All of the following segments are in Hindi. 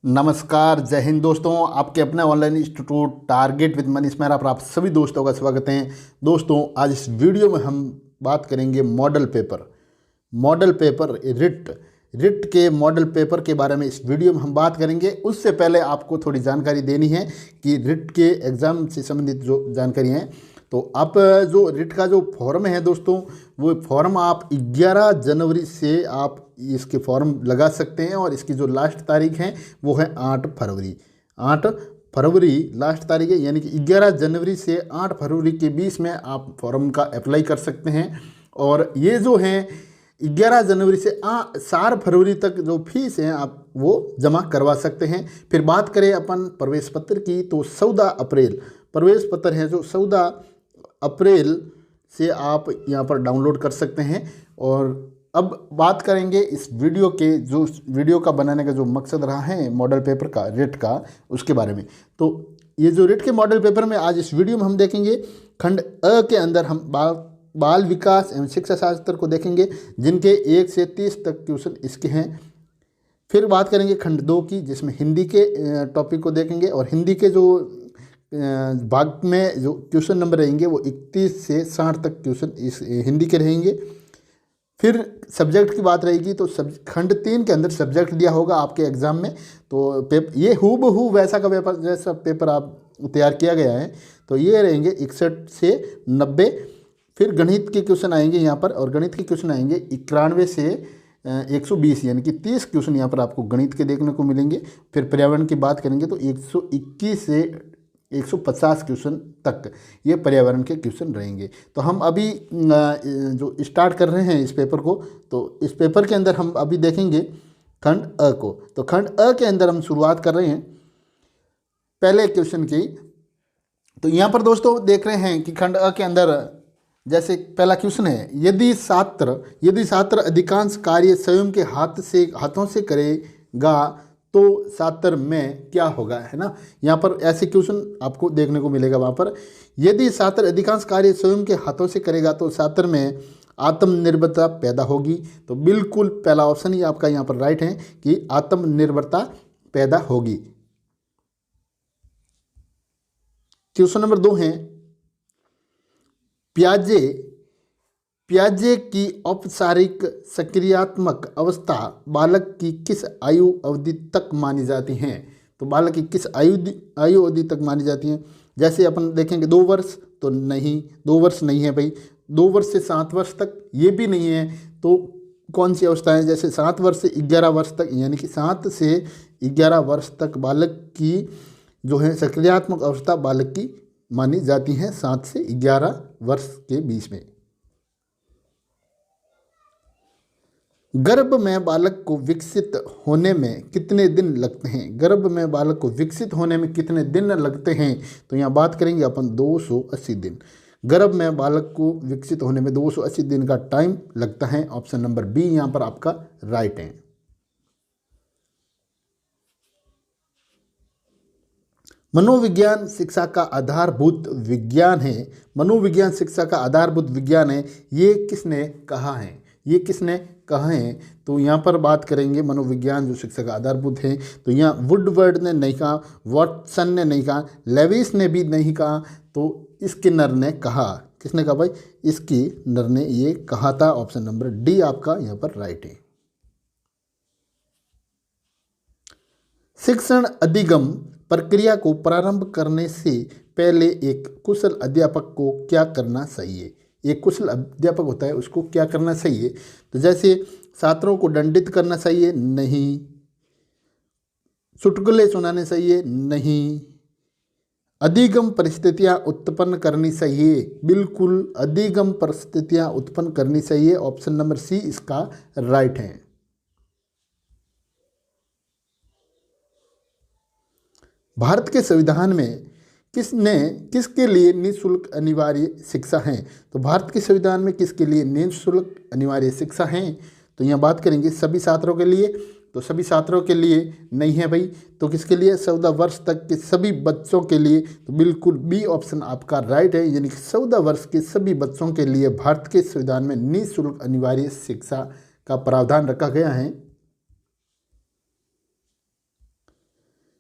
नमस्कार, जय हिंद दोस्तों। आपके अपने online institute target with Manish Mehra पर आप सभी दोस्तों का स्वागत है। दोस्तों, आज इस वीडियो में हम बात करेंगे मॉडल पेपर रिट के मॉडल पेपर के बारे में इस वीडियो में हम बात करेंगे। उससे पहले आपको थोड़ी जानकारी देनी है कि रिट के एग्ज़ाम से संबंधित जो जानकारी है, तो आप जो रिट का जो फॉर्म है दोस्तों, वो फॉर्म आप 11 जनवरी से आप इसके फॉर्म लगा सकते हैं और इसकी जो लास्ट तारीख है वो है 8 फरवरी लास्ट तारीख है। यानी कि 11 जनवरी से 8 फरवरी के बीच में आप फॉर्म का अप्लाई कर सकते हैं। और ये जो है 11 जनवरी से 4 फरवरी तक जो फीस है आप वो जमा करवा सकते हैं। फिर बात करें अपन प्रवेश पत्र की, तो 14 अप्रैल प्रवेश पत्र है जो 14 अप्रैल से आप यहाँ पर डाउनलोड कर सकते हैं। और अब बात करेंगे इस वीडियो का बनाने का जो मकसद रहा है मॉडल पेपर का, रिट का, उसके बारे में। तो ये जो रिट के मॉडल पेपर में आज इस वीडियो में हम देखेंगे खंड अ के अंदर हम बाल विकास एवं शिक्षा शास्त्र को देखेंगे, जिनके 1 से 30 तक क्वेश्चन इसके हैं। फिर बात करेंगे खंड 2 की, जिसमें हिंदी के टॉपिक को देखेंगे और हिंदी के जो भाग में जो क्वेश्चन नंबर रहेंगे वो 31 से 60 तक क्वेश्चन इस हिंदी के रहेंगे। फिर सब्जेक्ट की बात रहेगी, तो खंड 3 के अंदर सब्जेक्ट दिया होगा आपके एग्ज़ाम में। तो ये हूबहू वैसा का पेपर जैसा पेपर आप तैयार किया गया है, तो ये रहेंगे 61 से 90। फिर गणित के क्वेश्चन आएंगे यहाँ पर, और गणित के क्वेश्चन आएंगे 91 से 120, यानी कि 30 क्वेश्चन यहाँ पर आपको गणित के देखने को मिलेंगे। फिर पर्यावरण की बात करेंगे तो 121 से 150 क्वेश्चन तक ये पर्यावरण के क्वेश्चन रहेंगे। तो हम अभी जो स्टार्ट कर रहे हैं इस पेपर को, तो इस पेपर के अंदर हम अभी देखेंगे खंड अ को। तो खंड अ के अंदर हम शुरुआत कर रहे हैं पहले क्वेश्चन की। तो यहाँ पर दोस्तों देख रहे हैं कि खंड अ के अंदर जैसे पहला क्वेश्चन है, यदि छात्र अधिकांश कार्य स्वयं के हाथों से करेगा तो छात्र में क्या होगा, है ना। यहाँ पर ऐसे क्वेश्चन आपको देखने को मिलेगा। वहाँ पर यदि छात्र अधिकांश कार्य स्वयं के हाथों से करेगा तो छात्र में आत्मनिर्भरता पैदा होगी। तो बिल्कुल पहला ऑप्शन ही आपका यहाँ पर राइट है कि आत्मनिर्भरता पैदा होगी। क्वेश्चन नंबर 2 है, प्याजे की औपचारिक सक्रियात्मक अवस्था बालक की किस आयु अवधि तक मानी जाती हैं। तो बालक की किस आयु अवधि तक मानी जाती हैं। जैसे अपन देखेंगे 2 वर्ष, तो नहीं, 2 वर्ष नहीं है भाई। 2 वर्ष से 7 वर्ष तक ये भी नहीं है। तो कौन सी अवस्था है, जैसे 7 वर्ष से 11 वर्ष तक, यानी कि 7 से 11 वर्ष तक बालक की जो है सक्रियात्मक अवस्था बालक की मानी जाती है, 7 से 11 वर्ष के बीच में। गर्भ में बालक को विकसित होने में कितने दिन लगते हैं। गर्भ में बालक को विकसित होने में कितने दिन लगते हैं। तो यहाँ बात करेंगे अपन 280 दिन। गर्भ में बालक को विकसित होने में 280 दिन का टाइम लगता है। ऑप्शन नंबर बी यहाँ पर आपका राइट है। मनोविज्ञान शिक्षा का आधारभूत विज्ञान है। मनोविज्ञान शिक्षा का आधारभूत विज्ञान है, ये किसने कहा है। तो यहाँ पर बात करेंगे मनोविज्ञान जो शिक्षा का आधारभूत है, तो यहाँ वुडवर्ड ने नहीं कहा, वॉटसन ने नहीं कहा, लेविस ने भी नहीं कहा, तो स्किनर ने कहा। किसने कहा भाई, स्किनर ने ये कहा था। ऑप्शन नंबर डी आपका यहाँ पर राइट है। शिक्षण अधिगम प्रक्रिया को प्रारंभ करने से पहले एक कुशल अध्यापक को क्या करना चाहिए। एक कुशल अध्यापक होता है, उसको क्या करना चाहिए। तो जैसे छात्रों को दंडित करना चाहिए, नहीं। चुटकुले सुनाने चाहिए, नहीं। अधिगम परिस्थितियां उत्पन्न करनी चाहिए, बिल्कुल अधिगम परिस्थितियां उत्पन्न करनी चाहिए। ऑप्शन नंबर सी इसका राइट है। भारत के संविधान में किसके लिए निःशुल्क अनिवार्य शिक्षा है। तो भारत के संविधान में किसके लिए निःशुल्क अनिवार्य शिक्षा है। तो यहाँ बात करेंगे सभी छात्रों के लिए, तो सभी छात्रों के लिए नहीं है भाई। तो किसके लिए, 14 वर्ष तक के सभी बच्चों के लिए। तो बिल्कुल बी ऑप्शन आपका राइट है, यानी कि 14 वर्ष के सभी बच्चों के लिए भारत के संविधान में निःशुल्क अनिवार्य शिक्षा का प्रावधान रखा गया है।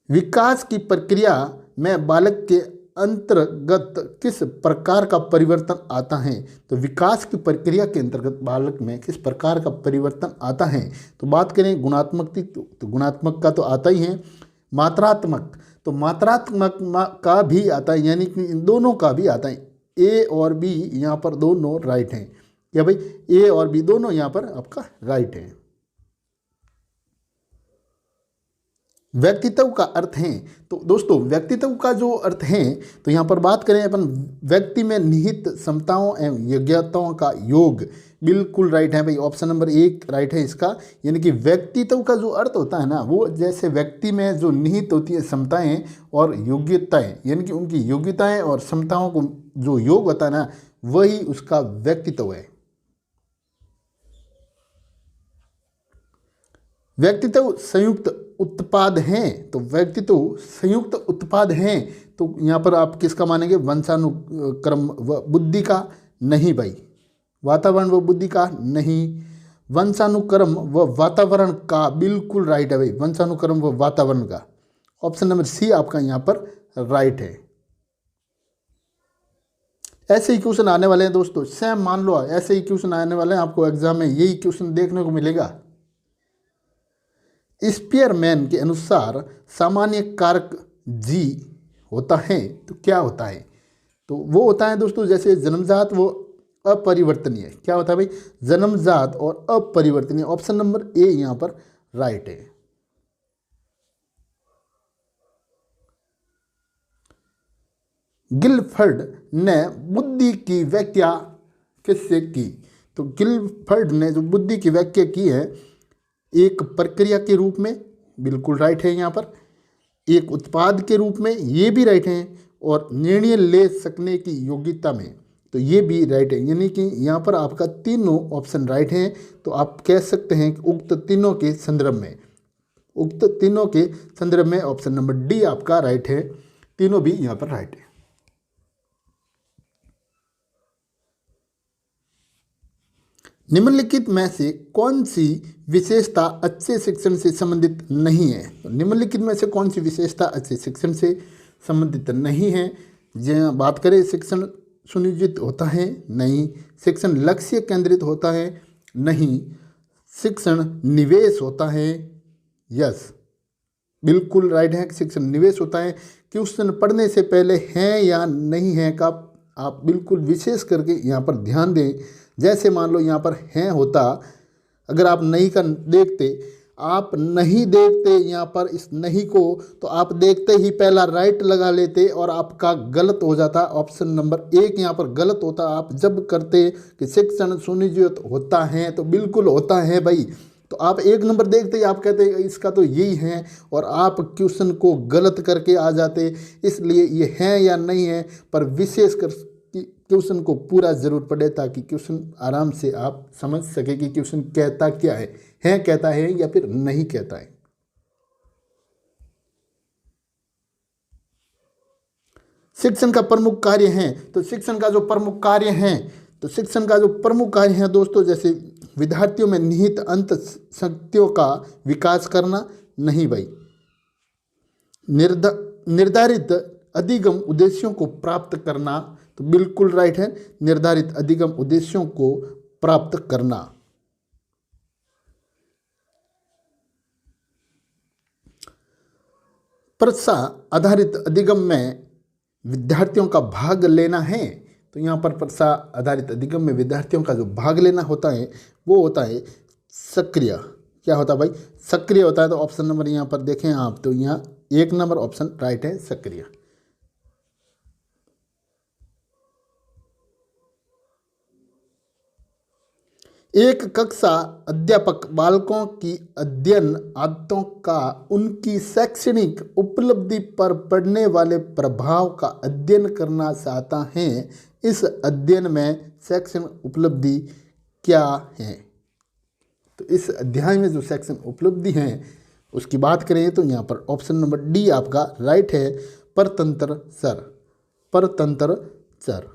विकास की प्रक्रिया में बालक के अंतर्गत किस प्रकार का परिवर्तन आता है? तो विकास की प्रक्रिया के अंतर्गत बालक में किस प्रकार का परिवर्तन आता है? तो बात करें गुणात्मक की, तो गुणात्मक का तो आता ही है। मात्रात्मक, तो मात्रात्मक का भी आता है, यानी कि इन दोनों का भी आता है। ए और बी यहाँ पर दोनों राइट हैं। क्या भाई? ए और बी दोनों यहाँ पर आपका राइट है। व्यक्तित्व का अर्थ है, तो दोस्तों व्यक्तित्व का जो अर्थ है, तो यहाँ पर बात करें अपन व्यक्ति में निहित क्षमताओं एवं योग्यताओं का योग, बिल्कुल राइट है भाई, ऑप्शन नंबर 1 राइट है इसका। यानी कि व्यक्तित्व का जो अर्थ होता है ना, वो जैसे व्यक्ति में जो निहित होती है क्षमताएं और योग्यताएं, यानी कि उनकी योग्यताएं और क्षमताओं को जो योग होता है ना, वही उसका व्यक्तित्व है। व्यक्तित्व संयुक्त उत्पाद हैं, तो व्यक्तित्व संयुक्त उत्पाद हैं, तो यहाँ पर आप किसका मानेंगे? वंशानुक्रम व बुद्धि का? नहीं भाई। वातावरण व बुद्धि का? नहीं। वंशानुक्रम व वातावरण का, बिल्कुल राइट है भाई, वंशानुक्रम व वातावरण का। ऑप्शन नंबर सी आपका यहाँ पर राइट है। ऐसे ही क्वेश्चन आने वाले हैं दोस्तों, सेम मान लो ऐसे ही क्वेश्चन आने वाले हैं आपको एग्जाम में, यही क्वेश्चन देखने को मिलेगा। स्पीयरमैन के अनुसार सामान्य कारक जी होता है, तो क्या होता है? तो वो होता है दोस्तों, जैसे जन्मजात वो अपरिवर्तनीय। क्या होता है भाई? जन्मजात और अपरिवर्तनीय। ऑप्शन नंबर ए यहाँ पर राइट है। गिलफर्ड ने बुद्धि की व्याख्या किससे की? तो गिलफर्ड ने जो बुद्धि की व्याख्या की है, एक प्रक्रिया के रूप में, बिल्कुल राइट है यहाँ पर। एक उत्पाद के रूप में, ये भी राइट है। और निर्णय ले सकने की योग्यता में, तो ये भी राइट है। यानी कि यहाँ पर आपका तीनों ऑप्शन राइट हैं। तो आप कह सकते हैं कि उक्त तीनों के संदर्भ में ऑप्शन नंबर डी आपका राइट है। तीनों भी यहाँ पर राइट है। निम्नलिखित में से कौन सी विशेषता अच्छे शिक्षण से संबंधित नहीं है? तो निम्नलिखित में से कौन सी विशेषता अच्छे शिक्षण से संबंधित नहीं है? जहाँ बात करें, शिक्षण सुनियोजित होता है? नहीं। शिक्षण लक्ष्य केंद्रित होता है? नहीं। शिक्षण निवेश होता है? यस, बिल्कुल राइट है, शिक्षण निवेश होता है। क्वेश्चन पढ़ने से पहले है या नहीं है का आप बिल्कुल विशेष करके यहाँ पर ध्यान दें। जैसे मान लो यहाँ पर है होता, अगर आप नहीं का देखते, आप नहीं देखते यहाँ पर इस नहीं को, तो आप देखते ही पहला राइट लगा लेते और आपका गलत हो जाता। ऑप्शन नंबर 1 यहाँ पर गलत होता। आप जब करते कि शिक्षण सुनियोजित होता है, तो बिल्कुल होता है भाई। तो आप 1 नंबर देखते ही आप कहते इसका तो यही है, और आप क्वेश्चन को गलत करके आ जाते। इसलिए ये है या नहीं है पर विशेष कर क्वेश्चन को पूरा जरूर पढ़े, ताकि क्वेश्चन आराम से आप समझ सके कि क्वेश्चन कहता क्या है कहता है या फिर नहीं कहता है। शिक्षण का प्रमुख कार्य है, तो शिक्षण का जो प्रमुख कार्य है, तो शिक्षण का जो प्रमुख कार्य है दोस्तों, जैसे विद्यार्थियों में निहित अंत शक्तियों का विकास करना? नहीं भाई। निर्धारित अधिगम उद्देश्यों को प्राप्त करना? तो बिल्कुल राइट है, निर्धारित अधिगम उद्देश्यों को प्राप्त करना। परीक्षा आधारित अधिगम में विद्यार्थियों का भाग लेना है, तो यहाँ पर परीक्षा आधारित अधिगम में विद्यार्थियों का जो भाग लेना होता है, वो होता है सक्रिय। क्या होता है भाई? सक्रिय होता है। तो ऑप्शन नंबर यहाँ पर देखें आप, तो यहाँ 1 नंबर ऑप्शन राइट है, सक्रिय। एक कक्षा अध्यापक बालकों की अध्ययन आदतों का उनकी शैक्षणिक उपलब्धि पर पड़ने वाले प्रभाव का अध्ययन करना चाहता है। इस अध्ययन में शैक्षणिक उपलब्धि क्या है? तो इस अध्याय में जो शैक्षणिक उपलब्धि है उसकी बात करें, तो यहाँ पर ऑप्शन नंबर डी आपका राइट है, परतंत्र चर।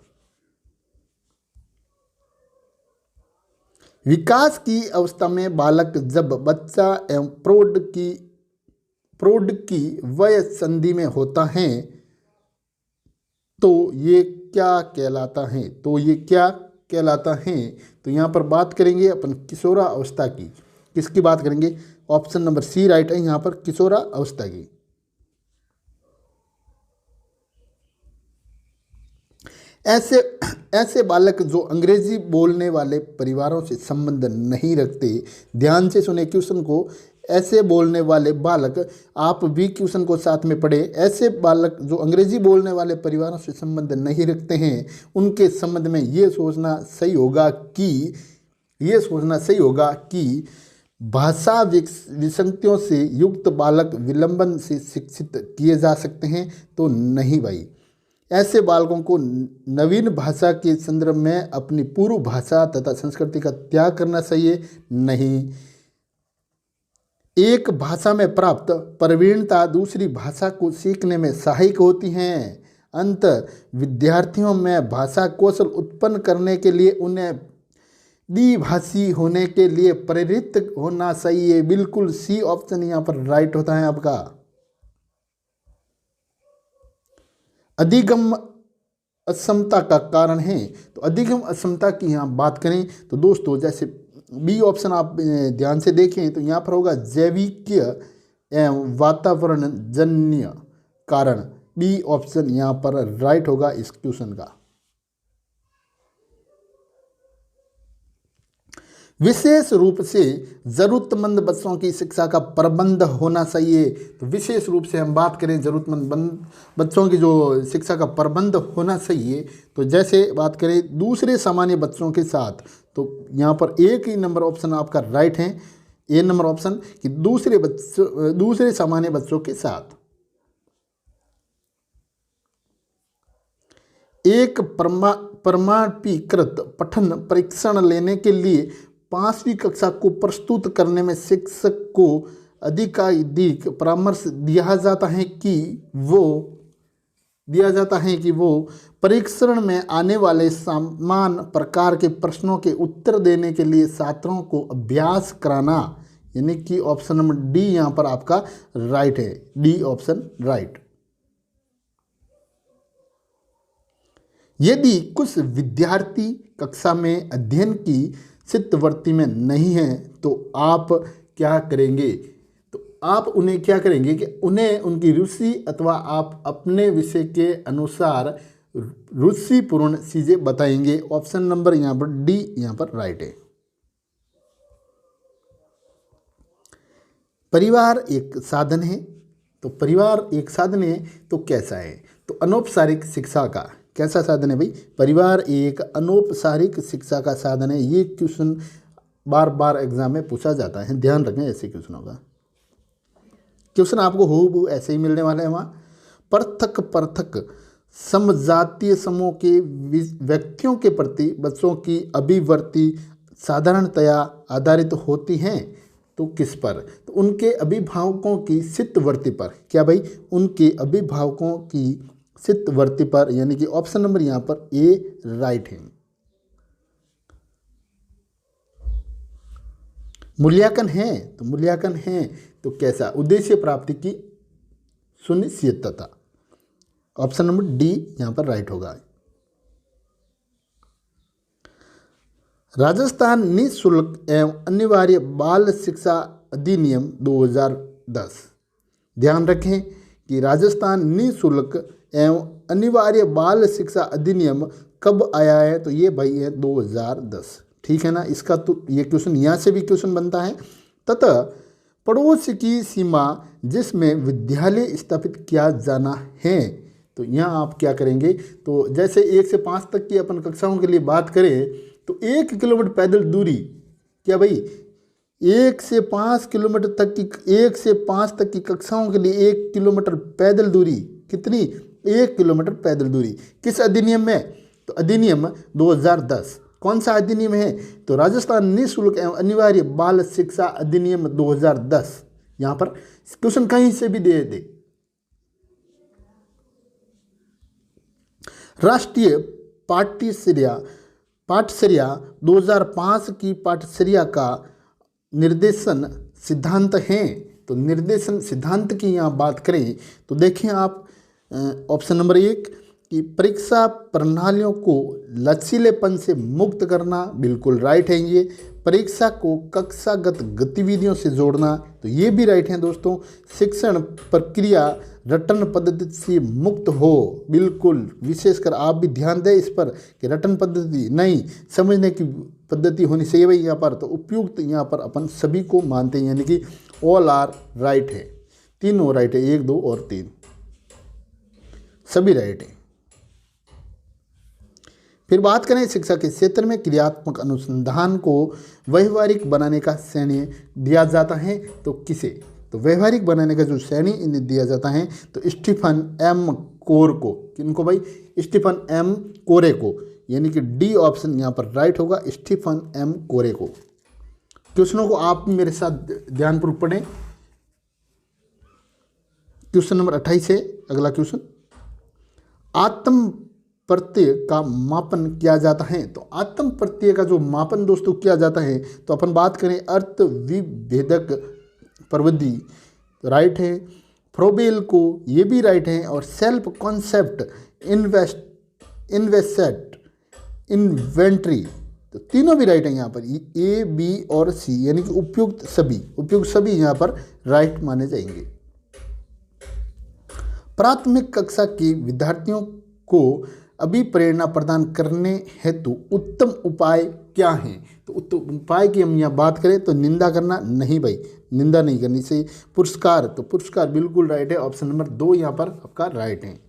विकास की अवस्था में बालक जब बच्चा एवं प्रौढ़ की प्रौढ़ की वय संधि में होता है तो ये क्या कहलाता है? तो ये क्या कहलाता है? तो यहाँ पर बात करेंगे अपन किशोरा अवस्था की। किसकी बात करेंगे? ऑप्शन नंबर सी राइट है यहाँ पर, किशोरा अवस्था की। ऐसे बालक जो अंग्रेजी बोलने वाले परिवारों से संबंध नहीं रखते, ध्यान से सुने क्वेश्चन को, ऐसे बोलने वाले बालक, आप भी क्वेश्चन को साथ में पढ़े। ऐसे बालक जो अंग्रेजी बोलने वाले परिवारों से संबंध नहीं रखते हैं, उनके संबंध में ये सोचना सही होगा कि भाषा विसंगतियों से युक्त बालक विलंबन से शिक्षित किए जा सकते हैं। तो नहीं भाई, ऐसे बालकों को नवीन भाषा के संदर्भ में अपनी पूर्व भाषा तथा संस्कृति का त्याग करना चाहिए। नहीं, एक भाषा में प्राप्त प्रवीणता दूसरी भाषा को सीखने में सहायक होती हैं। अंत विद्यार्थियों में भाषा कौशल उत्पन्न करने के लिए उन्हें द्विभाषी होने के लिए प्रेरित होना चाहिए। बिल्कुल सी ऑप्शन यहाँ पर राइट होता है आपका। अधिगम असमता का कारण है, तो अधिगम असमता की यहाँ बात करें तो दोस्तों, जैसे बी ऑप्शन आप ध्यान से देखें तो यहाँ पर होगा जैविक एवं वातावरण जन्य कारण। बी ऑप्शन यहाँ पर राइट होगा इस क्वेश्चन का। विशेष रूप से ज़रूरतमंद बच्चों की शिक्षा का प्रबंध होना चाहिए। तो विशेष रूप से हम बात करें ज़रूरतमंद बच्चों की जो शिक्षा का प्रबंध होना चाहिए, तो जैसे बात करें दूसरे सामान्य बच्चों के साथ, तो यहाँ पर एक ही नंबर ऑप्शन आपका राइट है, ए नंबर ऑप्शन, कि दूसरे सामान्य बच्चों के साथ। एक प्रमाणीकृत पठन परीक्षण लेने के लिए 5वीं कक्षा को प्रस्तुत करने में शिक्षक को अधिकाधिक परामर्श दिया जाता है कि वो परीक्षण में आने वाले समान प्रकार के प्रश्नों के उत्तर देने के लिए छात्रों को अभ्यास कराना। यानी कि ऑप्शन नंबर डी यहाँ पर आपका राइट है, डी ऑप्शन राइट। यदि कुछ विद्यार्थी कक्षा में अध्ययन की चित्तवृत्ति में नहीं है तो आप क्या करेंगे? तो आप उन्हें क्या करेंगे कि उन्हें उनकी रुचि अथवा आप अपने विषय के अनुसार रुचिपूर्ण चीज़ें बताएंगे। ऑप्शन नंबर यहाँ पर डी यहाँ पर राइट है। परिवार एक साधन है, तो परिवार एक साधन है तो कैसा है? तो अनौपचारिक शिक्षा का कैसा साधन है भाई? परिवार एक अनौपचारिक शिक्षा का साधन है। ये क्वेश्चन बार बार एग्जाम में पूछा जाता है, ध्यान रखें ऐसे क्वेश्चन होगा। क्वेश्चन आपको हूबहू ऐसे ही मिलने वाले हैं। वहाँ पृथक समजातीय समूह के व्यक्तियों के प्रति बच्चों की अभिवृत्ति साधारणतया आधारित होती हैं। तो किस पर? तो उनके अभिभावकों की चित्तवृत्ति पर। क्या भाई? उनके अभिभावकों की चित्तवृत्ति पर, यानी कि ऑप्शन नंबर यहाँ पर ए राइट है। मूल्यांकन है, तो मूल्यांकन है तो कैसा? उद्देश्य प्राप्ति की सुनिश्चितता। ऑप्शन नंबर डी यहाँ पर राइट होगा। राजस्थान निःशुल्क एवं अनिवार्य बाल शिक्षा अधिनियम 2010। ध्यान रखें कि राजस्थान निःशुल्क एवं अनिवार्य बाल शिक्षा अधिनियम कब आया है? तो ये भाई है 2010। ठीक है ना? इसका तो ये क्वेश्चन यहाँ से भी क्वेश्चन बनता है। तथा पड़ोस की सीमा जिसमें विद्यालय स्थापित किया जाना है, तो यहाँ आप क्या करेंगे? तो जैसे 1 से 5 तक की अपन कक्षाओं के लिए बात करें तो 1 किलोमीटर पैदल दूरी, क्या भाई 1 से 5 किलोमीटर तक की 1 से 5 तक की कक्षाओं के लिए 1 किलोमीटर पैदल दूरी, कितनी? 1 किलोमीटर पैदल दूरी। किस अधिनियम में? तो अधिनियम 2010। कौन सा अधिनियम है? तो राजस्थान निःशुल्क एवं अनिवार्य बाल शिक्षा अधिनियम 2010। यहाँ पर क्वेश्चन कहीं से भी दे दे। राष्ट्रीय पाठ्यचर्या 2005 की पाठ्यचर्या का निर्देशन सिद्धांत हैं। तो निर्देशन सिद्धांत की यहाँ बात करें तो देखें आप ऑप्शन नंबर 1 कि परीक्षा प्रणालियों को लचीलेपन से मुक्त करना, बिल्कुल राइट है ये। परीक्षा को कक्षागत गतिविधियों से जोड़ना, तो ये भी राइट है दोस्तों। शिक्षण प्रक्रिया रटन पद्धति से मुक्त हो, बिल्कुल, विशेषकर आप भी ध्यान दें इस पर कि रटन पद्धति नहीं, समझने की पद्धति होनी चाहिए भाई यहाँ पर। तो उपयुक्त यहाँ पर अपन सभी को मानते हैं, यानी कि ऑल आर राइट है, तीनों राइट है, 1, 2 और 3 सभी राइट है। फिर बात करें शिक्षा के क्षेत्र में क्रियात्मक अनुसंधान को व्यवहारिक बनाने का श्रेणी दिया जाता है, तो किसे? तो व्यवहारिक बनाने का जो श्रेणी इन्हें दिया जाता है तो स्टीफन एम कोर को। किनको भाई? स्टीफन एम कोरे को, यानी कि डी ऑप्शन यहाँ पर राइट होगा, स्टीफन एम कोरे को। क्वेश्चनों को आप मेरे साथ ध्यानपूर्वक पढ़ें। क्वेश्चन नंबर 28 है अगला क्वेश्चन। आत्म प्रत्यय का मापन किया जाता है, तो आत्म प्रत्यय का जो मापन दोस्तों किया जाता है तो अपन बात करें अर्थ विभेदक प्रवृत्ति, राइट है। फ्रोबेल को, ये भी राइट है। और सेल्फ कॉन्सेप्ट इन्वेस्टेड इन्वेंट्री, तो तीनों भी राइट है यहाँ पर, ए, बी और सी, यानी कि उपयुक्त सभी यहाँ पर राइट माने जाएंगे। प्राथमिक कक्षा के विद्यार्थियों को अभिप्रेरणा प्रदान करने हेतु उत्तम उपाय क्या हैं? तो उत्तम उपाय की हम यहाँ बात करें तो निंदा करना नहीं भाई, निंदा नहीं करनी चाहिए। पुरस्कार, तो पुरस्कार बिल्कुल राइट है, ऑप्शन नंबर 2 यहाँ पर आपका राइट है।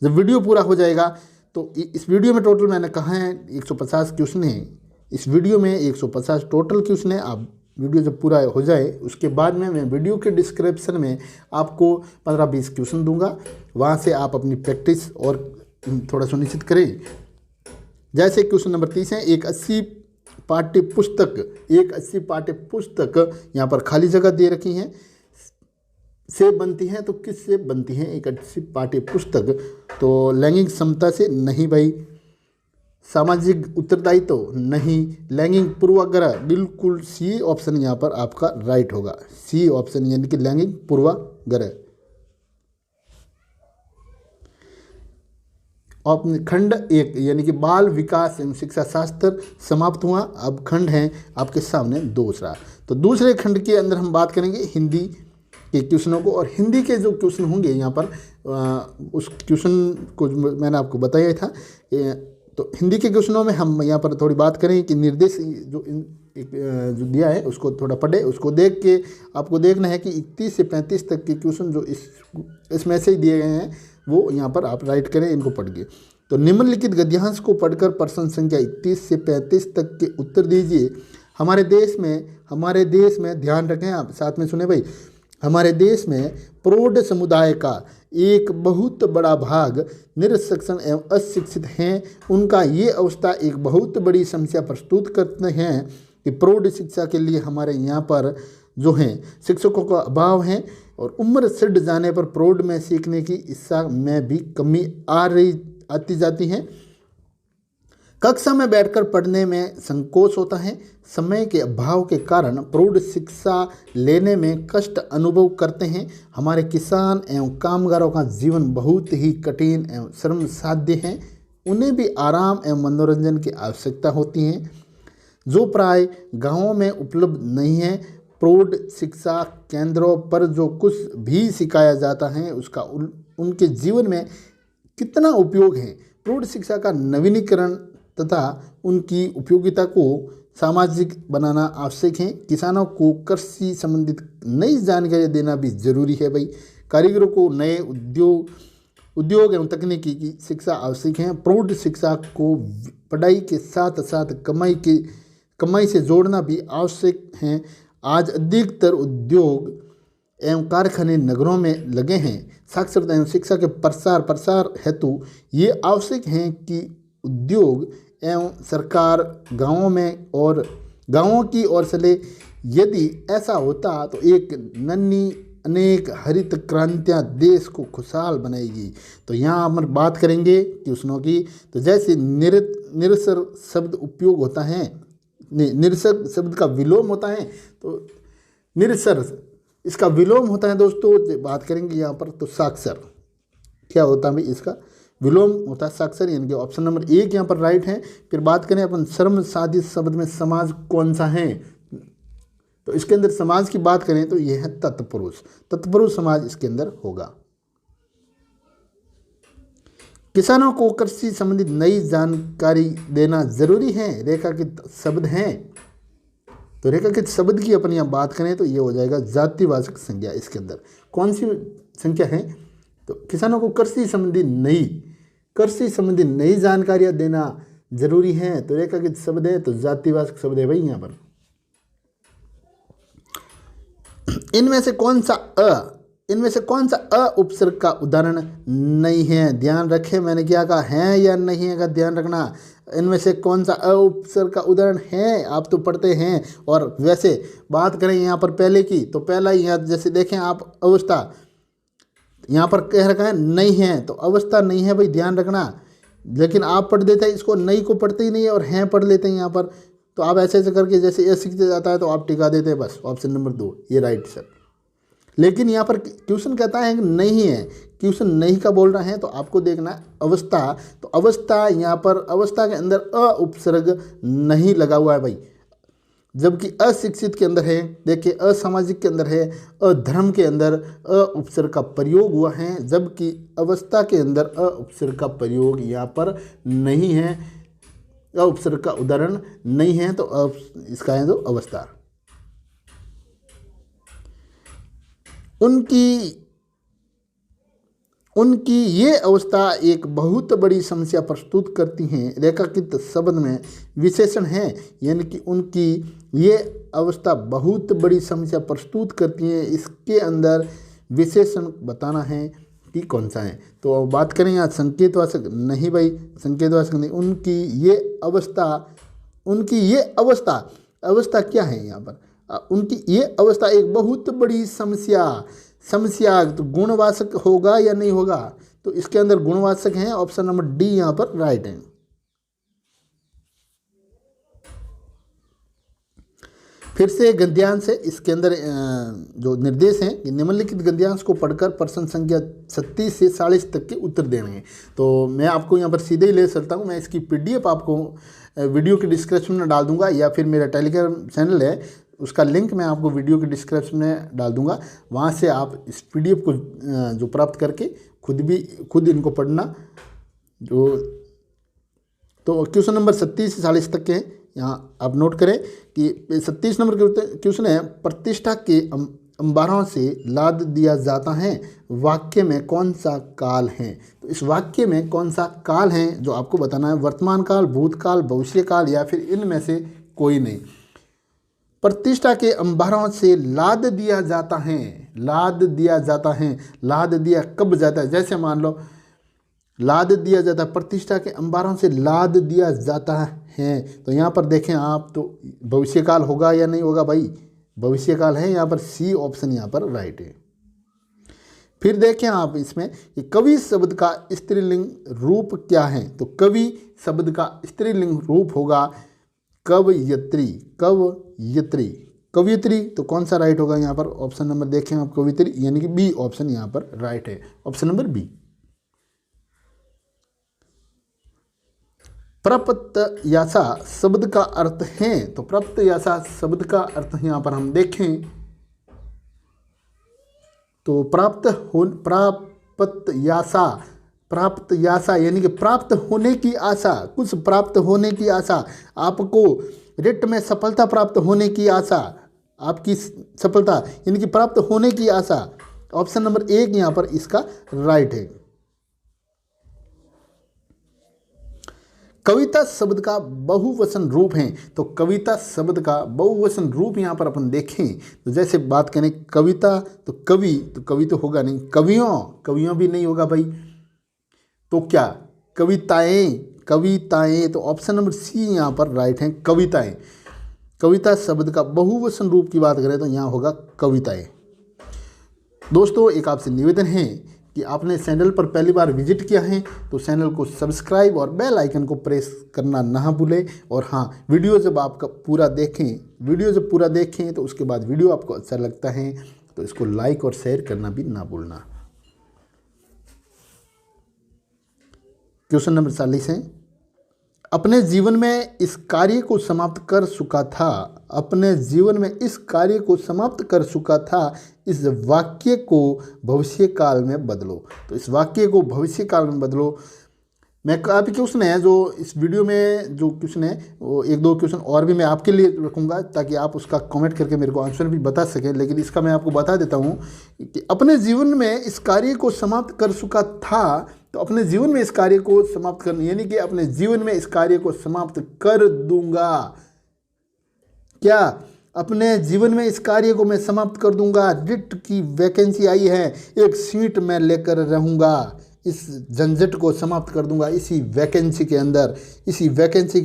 जब वीडियो पूरा हो जाएगा तो इस वीडियो में टोटल मैंने कहा है 150 क्वेश्चन है, इस वीडियो में 150 टोटल क्वेश्चन है। आप वीडियो जब पूरा हो जाए उसके बाद में मैं वीडियो के डिस्क्रिप्शन में आपको 15-20 क्वेश्चन दूंगा, वहाँ से आप अपनी प्रैक्टिस और थोड़ा सुनिश्चित करें। जैसे क्वेश्चन नंबर 30 है, एक 80 पाठ्य पुस्तक यहाँ पर खाली जगह दे रखी हैं, से बनती हैं, तो किस से बनती हैं एक 80 पाठ्य पुस्तक? तो लैंगिक समता से नहीं भाई, सामाजिक उत्तरदायित्व तो नहीं, लैंगिक पूर्वाग्रह, बिल्कुल सी ऑप्शन यहाँ पर आपका राइट होगा, सी ऑप्शन, यानी कि लैंगिक पूर्वाग्रह। खंड 1 यानी कि बाल विकास एवं शिक्षा शास्त्र समाप्त हुआ। अब खंड है आपके सामने दूसरा। तो दूसरे खंड के अंदर हम बात करेंगे हिंदी के क्वेश्चनों को, और हिंदी के जो क्वेश्चन होंगे यहाँ पर उस क्वेश्चन को मैंने आपको बताया था। तो हिंदी के क्वेश्चनों में हम यहाँ पर थोड़ी बात करें कि निर्देश जो दिया है उसको थोड़ा पढ़े, उसको देख के आपको देखना है कि 31 से 35 तक के क्वेश्चन जो इसमें से ही दिए गए हैं वो यहाँ पर आप राइट करें, इनको पढ़ के। तो निम्नलिखित गद्यांश को पढ़कर प्रश्न संख्या 31 से 35 तक के उत्तर दीजिए। हमारे देश में ध्यान रखें, आप साथ में सुने भाई, हमारे देश में प्रौढ़ समुदाय का एक बहुत बड़ा भाग निरक्षर एवं अशिक्षित हैं। उनका ये अवस्था एक बहुत बड़ी समस्या प्रस्तुत करते हैं कि प्रौढ़ शिक्षा के लिए हमारे यहाँ पर जो हैं शिक्षकों का अभाव है, और उम्र सिद्ध जाने पर प्रौढ़ में सीखने की इच्छा में भी कमी आती जाती है। कक्षा में बैठकर पढ़ने में संकोच होता है। समय के अभाव के कारण प्रौढ़ शिक्षा लेने में कष्ट अनुभव करते हैं। हमारे किसान एवं कामगारों का जीवन बहुत ही कठिन एवं श्रम साध्य है। उन्हें भी आराम एवं मनोरंजन की आवश्यकता होती है, जो प्राय गांवों में उपलब्ध नहीं है। प्रौढ़ शिक्षा केंद्रों पर जो कुछ भी सिखाया जाता है उसका उनके जीवन में कितना उपयोग है। प्रौढ़ शिक्षा का नवीनीकरण तथा उनकी उपयोगिता को सामाजिक बनाना आवश्यक है। किसानों को कृषि संबंधित नई जानकारी देना भी जरूरी है भाई। कारीगरों को नए उद्योग एवं तकनीकी की शिक्षा आवश्यक है। प्रौढ़ शिक्षा को पढ़ाई के साथ साथ कमाई से जोड़ना भी आवश्यक है। आज अधिकतर उद्योग एवं कारखाने नगरों में लगे हैं। साक्षरता एवं शिक्षा के प्रसार हेतु ये आवश्यक है कि उद्योग एवं सरकार गांवों की ओर चले। यदि ऐसा होता तो एक नन्ही अनेक हरित क्रांतियाँ देश को खुशहाल बनाएगी। तो यहाँ हम बात करेंगे क्वेश्चनों की। तो जैसे निरसर शब्द उपयोग होता है, निरसर शब्द का विलोम होता है, तो निरक्षर, इसका विलोम होता है दोस्तों, बात करेंगे यहाँ पर तो साक्षर। क्या होता है भाई, इसका विलोम होता है साक्षर, यानी कि ऑप्शन नंबर 1 यहाँ पर राइट है। फिर बात करें अपन श्रम साधित शब्द में समाज कौन सा है, तो इसके अंदर समाज की बात करें तो यह है तत्पुरुष, तत्पुरुष समाज इसके अंदर होगा। किसानों को कृषि संबंधित नई जानकारी देना जरूरी है, रेखांकित शब्द हैं, तो रेखांकित शब्द की अपन यहाँ बात करें तो ये हो जाएगा जातिवाचक संज्ञा। इसके अंदर कौन सी संख्या है, तो किसानों को कृषि संबंधी नई जानकारियां देना जरूरी है, तो रेखांकित शब्द है, तो जातिवाचक शब्द है भाई यहाँ पर। इनमें से कौन सा उपसर्ग का उदाहरण नहीं है, ध्यान रखें मैंने क्या कहा, है या नहीं है का ध्यान रखना। इनमें से कौन सा उपसर्ग का उदाहरण है, आप तो पढ़ते हैं। और वैसे बात करें यहाँ पर पहले की, तो पहला यहाँ जैसे देखें आप अवस्था, यहाँ पर कह रखा है नहीं है, तो अवस्था नहीं है भाई, ध्यान रखना। लेकिन आप पढ़ देते हैं इसको, नहीं को पढ़ते ही नहीं है और हैं पढ़ लेते हैं यहाँ पर, तो आप ऐसे ऐसे करके जैसे ये सीखते जाता है तो आप टिका देते हैं, बस ऑप्शन नंबर 2 ये राइट सर। लेकिन यहाँ पर क्वेश्चन कहता है कि नहीं है, क्वेश्चन नहीं का बोल रहे हैं, तो आपको देखना है अवस्था, तो अवस्था यहाँ पर अवस्था के अंदर अ उपसर्ग नहीं लगा हुआ है भाई, जबकि अशिक्षित के अंदर है, देखिए असामाजिक के अंदर है, अधर्म के अंदर अ उपसर्ग का प्रयोग हुआ है, जबकि अवस्था के अंदर अ उपसर्ग का प्रयोग यहाँ पर नहीं है, अ उपसर्ग का उदाहरण नहीं है, तो इसका है जो अवस्था। उनकी ये अवस्था एक बहुत बड़ी समस्या प्रस्तुत करती हैं, रेखांकित शब्द में विशेषण है, यानी कि उनकी ये अवस्था बहुत बड़ी समस्या प्रस्तुत करती है, इसके अंदर विशेषण बताना है कि कौन सा है। तो बात करें यहाँ संकेतवाचक नहीं भाई, संकेतवाचक नहीं, उनकी ये अवस्था क्या है यहाँ पर, उनकी ये अवस्था एक बहुत बड़ी समस्या, तो गुणवाचक होगा या नहीं होगा, तो इसके अंदर गुणवाचक है, ऑप्शन नंबर डी यहाँ पर राइट है। फिर से गद्यांश है, इसके अंदर जो निर्देश हैं कि निम्नलिखित गद्यांश को पढ़कर प्रश्न संख्या 36 से 40 तक के उत्तर देने हैं। तो मैं आपको यहाँ पर सीधे ही ले सकता हूँ, मैं इसकी PDF आपको वीडियो के डिस्क्रिप्शन में डाल दूंगा, या फिर मेरा टेलीग्राम चैनल है उसका लिंक मैं आपको वीडियो के डिस्क्रिप्शन में डाल दूंगा, वहाँ से आप इस PDF को जो प्राप्त करके खुद इनको पढ़ना। तो क्वेश्चन नंबर 36 से 40 तक के हैं, यहाँ आप नोट करें कि 37 नंबर क्वेश्चन है, प्रतिष्ठा के अंबारों से लाद दिया जाता है, वाक्य में कौन सा काल है, तो इस वाक्य में कौन सा काल है जो आपको बताना है, वर्तमान काल, भूतकाल, भविष्य काल, या फिर इनमें से कोई नहीं। प्रतिष्ठा के अंबारों से लाद दिया जाता है, लाद दिया कब जाता है, जैसे मान लो लाद दिया जाता है, प्रतिष्ठा के अंबारों से लाद दिया जाता है, तो यहाँ पर देखें आप, तो भविष्यकाल होगा या नहीं होगा भाई, भविष्यकाल है, यहाँ पर सी ऑप्शन यहाँ पर राइट है। फिर देखें आप इसमें कि कवि शब्द का स्त्रीलिंग रूप क्या है, तो कवि शब्द का स्त्रीलिंग रूप होगा कवयित्री, तो कौन सा राइट होगा यहाँ पर, ऑप्शन नंबर देखें आप कवयित्री, यानी कि बी ऑप्शन यहाँ पर राइट है, ऑप्शन नंबर बी। प्रपत्याशा शब्द का अर्थ है, तो प्रपत्याशा शब्द का अर्थ यहाँ पर हम देखें तो प्राप्तयाशा यानी कि प्राप्त होने की आशा, कुछ प्राप्त होने की आशा, आपको रिट में सफलता प्राप्त होने की आशा, आपकी सफलता यानी कि प्राप्त होने की आशा, ऑप्शन नंबर 1 यहाँ पर इसका राइट है। कविता शब्द का बहुवचन रूप है, तो कविता शब्द का बहुवचन रूप यहाँ पर अपन देखें तो जैसे बात करें कविता, तो कवि तो होगा नहीं, कवियों भी नहीं होगा भाई, तो क्या कविताएं, तो ऑप्शन नंबर सी यहाँ पर राइट है, कविताएं। कविता शब्द का बहुवचन रूप की बात करें तो यहाँ होगा कविताएं। दोस्तों एक आपसे निवेदन है कि आपने चैनल पर पहली बार विजिट किया है तो चैनल को सब्सक्राइब और बेल आइकन को प्रेस करना ना भूलें। और हाँ, वीडियो जब जब पूरा देखें तो उसके बाद वीडियो आपको अच्छा लगता है तो इसको लाइक और शेयर करना भी ना भूलना। क्वेश्चन नंबर 40 है, अपने जीवन में इस कार्य को समाप्त कर चुका था। अपने जीवन में इस कार्य को समाप्त कर चुका था, इस वाक्य को भविष्य काल में बदलो। तो इस वाक्य को भविष्य काल में बदलो। मैं काफ़ी क्वेश्चन है जो इस वीडियो में जो क्वेश्चन है वो 1-2 क्वेश्चन और भी मैं आपके लिए रखूँगा ताकि आप उसका कमेंट करके मेरे को आंसर भी बता सकें। लेकिन इसका मैं आपको बता देता हूँ कि अपने जीवन में इस कार्य को समाप्त कर चुका था। तो अपने जीवन में इस कार्य को समाप्त करना यानी कि अपने जीवन में इस कार्य को समाप्त कर दूंगा। क्या? अपने जीवन में इस कार्य को मैं समाप्त कर दूंगा। रिट की वैकेंसी आई है, एक सीट मैं लेकर रहूंगा, इस झंझट को समाप्त कर दूंगा। इसी वैकेंसी के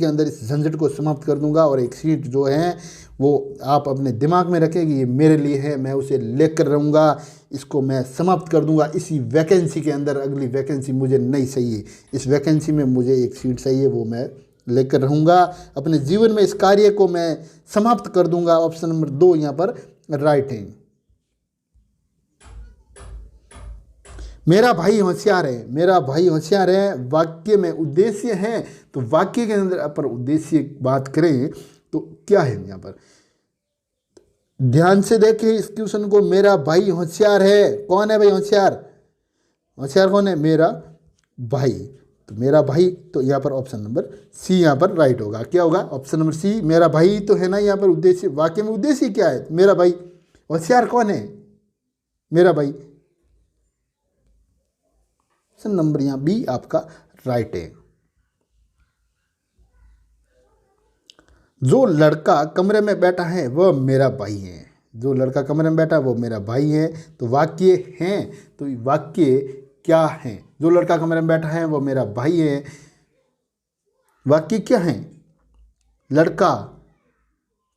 अंदर इस झंझट को समाप्त कर दूंगा। और एक सीट जो है वो आप अपने दिमाग में रखें कि ये मेरे लिए है, मैं उसे लेकर रहूँगा, इसको मैं समाप्त कर दूंगा इसी वैकेंसी के अंदर। अगली वैकेंसी मुझे नहीं चाहिए, इस वैकेंसी में मुझे एक सीट चाहिए, वो मैं लेकर रहूँगा। अपने जीवन में इस कार्य को मैं समाप्त कर दूंगा। ऑप्शन नंबर 2 यहाँ पर राइट है। मेरा भाई होशियार है, वाक्य में उद्देश्य है। तो वाक्य के अंदर पर उद्देश्य बात करें तो क्या है यहाँ पर? ध्यान से देखें इस क्वेश्चन को। मेरा भाई होशियार है, कौन है भाई होशियार? होशियार कौन है? मेरा भाई। तो मेरा भाई, तो यहाँ पर ऑप्शन नंबर सी यहाँ पर राइट होगा। क्या होगा? ऑप्शन नंबर सी, मेरा भाई तो है ना यहाँ पर उद्देश्य। वाक्य में उद्देश्य क्या है? मेरा भाई। होशियार कौन है? मेरा भाई। ऑप्शन नंबर यहाँ बी आपका राइट है। जो लड़का कमरे में बैठा है वह मेरा भाई है। जो लड़का कमरे में बैठा है वो मेरा भाई है। तो वाक्य हैं, तो वाक्य क्या है? जो लड़का कमरे में बैठा है वो मेरा भाई है। वाक्य क्या है? लड़का,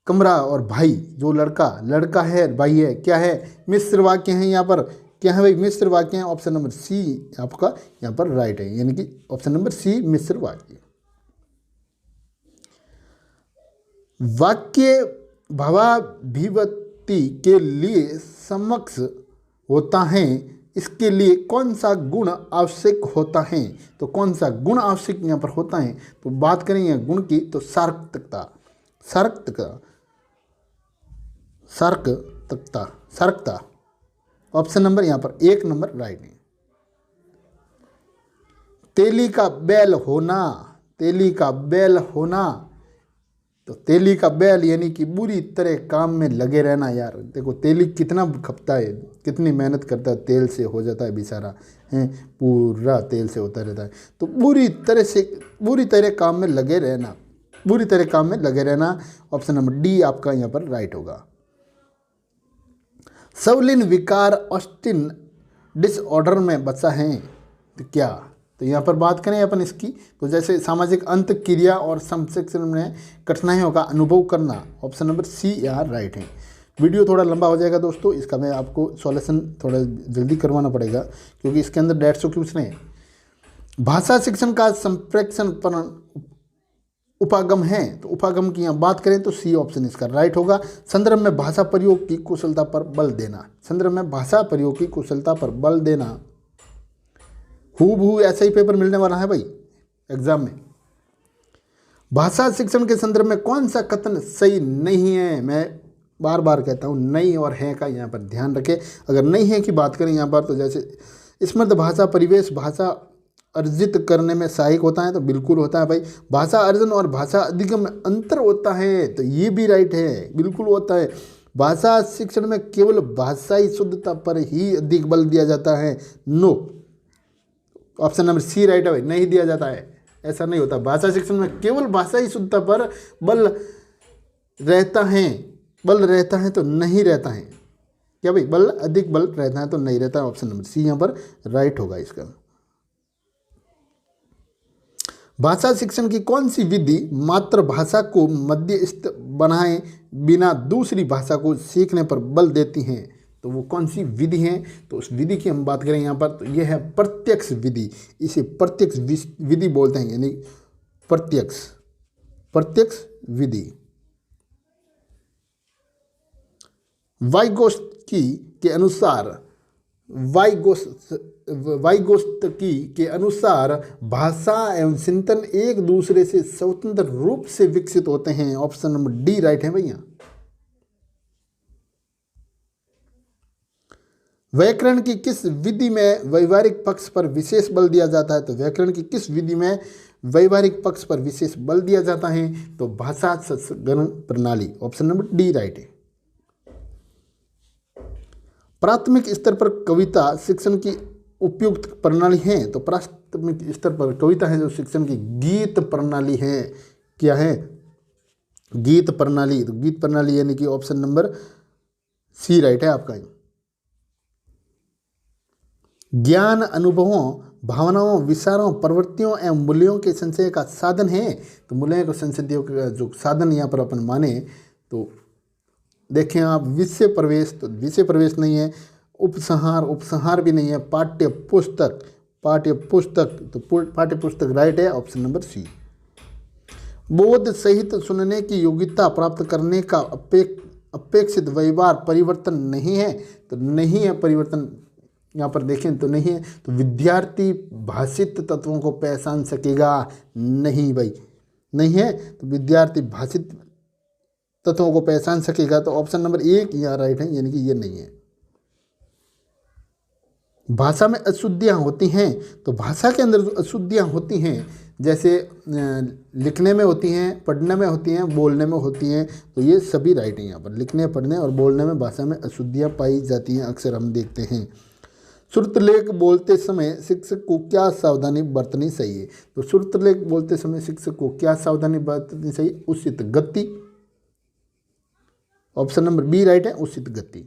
कमरा और भाई। जो लड़का है, भाई है, क्या है? मिश्र वाक्य है यहाँ पर। क्या है भाई? मिश्र वाक्य है। ऑप्शन नंबर सी आपका यहाँ पर राइट है, यानी कि ऑप्शन नंबर सी मिश्र वाक्य। वाक्य भावाभिव्यक्ति के लिए समक्ष होता है, इसके लिए कौन सा गुण आवश्यक होता है? तो कौन सा गुण आवश्यक यहाँ पर होता है? तो बात करेंगे गुण की, तो सार्थकता। ऑप्शन नंबर यहाँ पर 1 नंबर राइट है। तेली का बैल होना। तो तेली का बैल यानी कि बुरी तरह काम में लगे रहना। यार देखो, तेली कितना खपता है, कितनी मेहनत करता है, तेल से हो जाता है बेचारा, है पूरा तेल से होता रहता है। तो बुरी तरह काम में लगे रहना। ऑप्शन नंबर डी आपका यहाँ पर राइट होगा। सवलिन विकार ऑस्टिन डिसऑर्डर में बचा है। तो क्या? तो यहाँ पर बात करें अपन इसकी, तो जैसे सामाजिक अंत क्रिया और समशिक्षण में कठिनाइयों का अनुभव करना। ऑप्शन नंबर सी यहाँ राइट है। वीडियो थोड़ा लंबा हो जाएगा दोस्तों, इसका मैं आपको सॉल्यूशन थोड़ा जल्दी करवाना पड़ेगा क्योंकि इसके अंदर 150 क्वेश्चन है। भाषा शिक्षण का संप्रेक्षण पर उपागम है। तो उपागम की यहाँ बात करें तो सी ऑप्शन इसका राइट होगा। संदर्भ में भाषा प्रयोग की कुशलता पर बल देना। हूबहू ऐसा ही पेपर मिलने वाला है भाई एग्जाम में। भाषा शिक्षण के संदर्भ में कौन सा कथन सही नहीं है? मैं बार बार कहता हूँ, नहीं और है का यहाँ पर ध्यान रखें। अगर नहीं है की बात करें यहाँ पर, तो जैसे स्मृत भाषा परिवेश भाषा अर्जित करने में सहायक होता है, तो बिल्कुल होता है भाई। भाषा अर्जन और भाषा अधिगम में अंतर होता है, तो ये भी राइट है, बिल्कुल होता है। भाषा शिक्षण में केवल भाषाई शुद्धता पर ही अधिक बल दिया जाता है। No, option number C right है भाई, नहीं दिया जाता है, ऐसा नहीं होता। भाषा शिक्षण में केवल भाषाई शुद्धता पर बल रहता है तो नहीं रहता है। क्या भाई? अधिक बल रहता है तो नहीं रहता है। ऑप्शन नंबर सी यहाँ पर राइट होगा इसका। भाषा शिक्षण की कौन सी विधि मातृभाषा को मध्यस्थ बनाए बिना दूसरी भाषा को सीखने पर बल देती है? तो वो कौन सी विधि है? तो उस विधि की हम बात करें यहाँ पर, तो यह है प्रत्यक्ष विधि। इसे प्रत्यक्ष विधि बोलते हैं, यानी प्रत्यक्ष विधि। वाइगोत्स्की के अनुसार वाइगोत्स्की के अनुसार भाषा एवं चिंतन एक दूसरे से स्वतंत्र रूप से विकसित होते हैं। ऑप्शन नंबर डी राइट है भैया। व्याकरण की किस विधि में व्यवहारिक पक्ष पर विशेष बल दिया जाता है? तो व्याकरण की किस विधि में व्यवहारिक पक्ष पर विशेष बल दिया जाता है? तो भाषा संस्करण प्रणाली। ऑप्शन नंबर डी राइट है। प्राथमिक स्तर पर कविता शिक्षण की उपयुक्त प्रणाली है? तो प्राथमिक स्तर पर कविता है जो शिक्षण की गीत प्रणाली है। क्या है? गीत प्रणाली। तो गीत प्रणाली यानी कि ऑप्शन नंबर सी राइट है आपका। ज्ञान अनुभवों, भावनाओं, विचारों, प्रवृत्तियों एवं मूल्यों के संचय का साधन है। तो मूल्यों को संचय का जो साधन यहाँ पर अपन माने, तो देखें आप विषय प्रवेश, तो विषय प्रवेश नहीं है। उपसंहार भी नहीं है। पाठ्य पुस्तक, तो पाठ्य पुस्तक राइट है, ऑप्शन नंबर सी। बोध सहित सुनने की योग्यता प्राप्त करने का अपेक्षित व्यवहार परिवर्तन नहीं है। तो नहीं है परिवर्तन, यहाँ पर देखें तो नहीं है। तो विद्यार्थी भाषित तत्वों को पहचान सकेगा? नहीं भाई, नहीं है। तो विद्यार्थी भाषित तत्वों को पहचान सकेगा? तो ऑप्शन नंबर एक यहाँ राइट है, यानी कि ये नहीं है। भाषा में अशुद्धियाँ होती हैं। तो भाषा के अंदर जो अशुद्धियाँ होती हैं, जैसे लिखने में होती हैं, पढ़ने में होती हैं, बोलने में होती हैं, तो ये सभी राइट है यहाँ पर। लिखने, पढ़ने और बोलने में भाषा में अशुद्धियाँ पाई जाती हैं, अक्सर हम देखते हैं। श्रुतलेख बोलते समय शिक्षक को क्या सावधानी बरतनी चाहिए? तो श्रुतलेख बोलते समय शिक्षक को क्या सावधानी बरतनी चाहिए? उचित गति। ऑप्शन नंबर बी राइट है, उचित गति।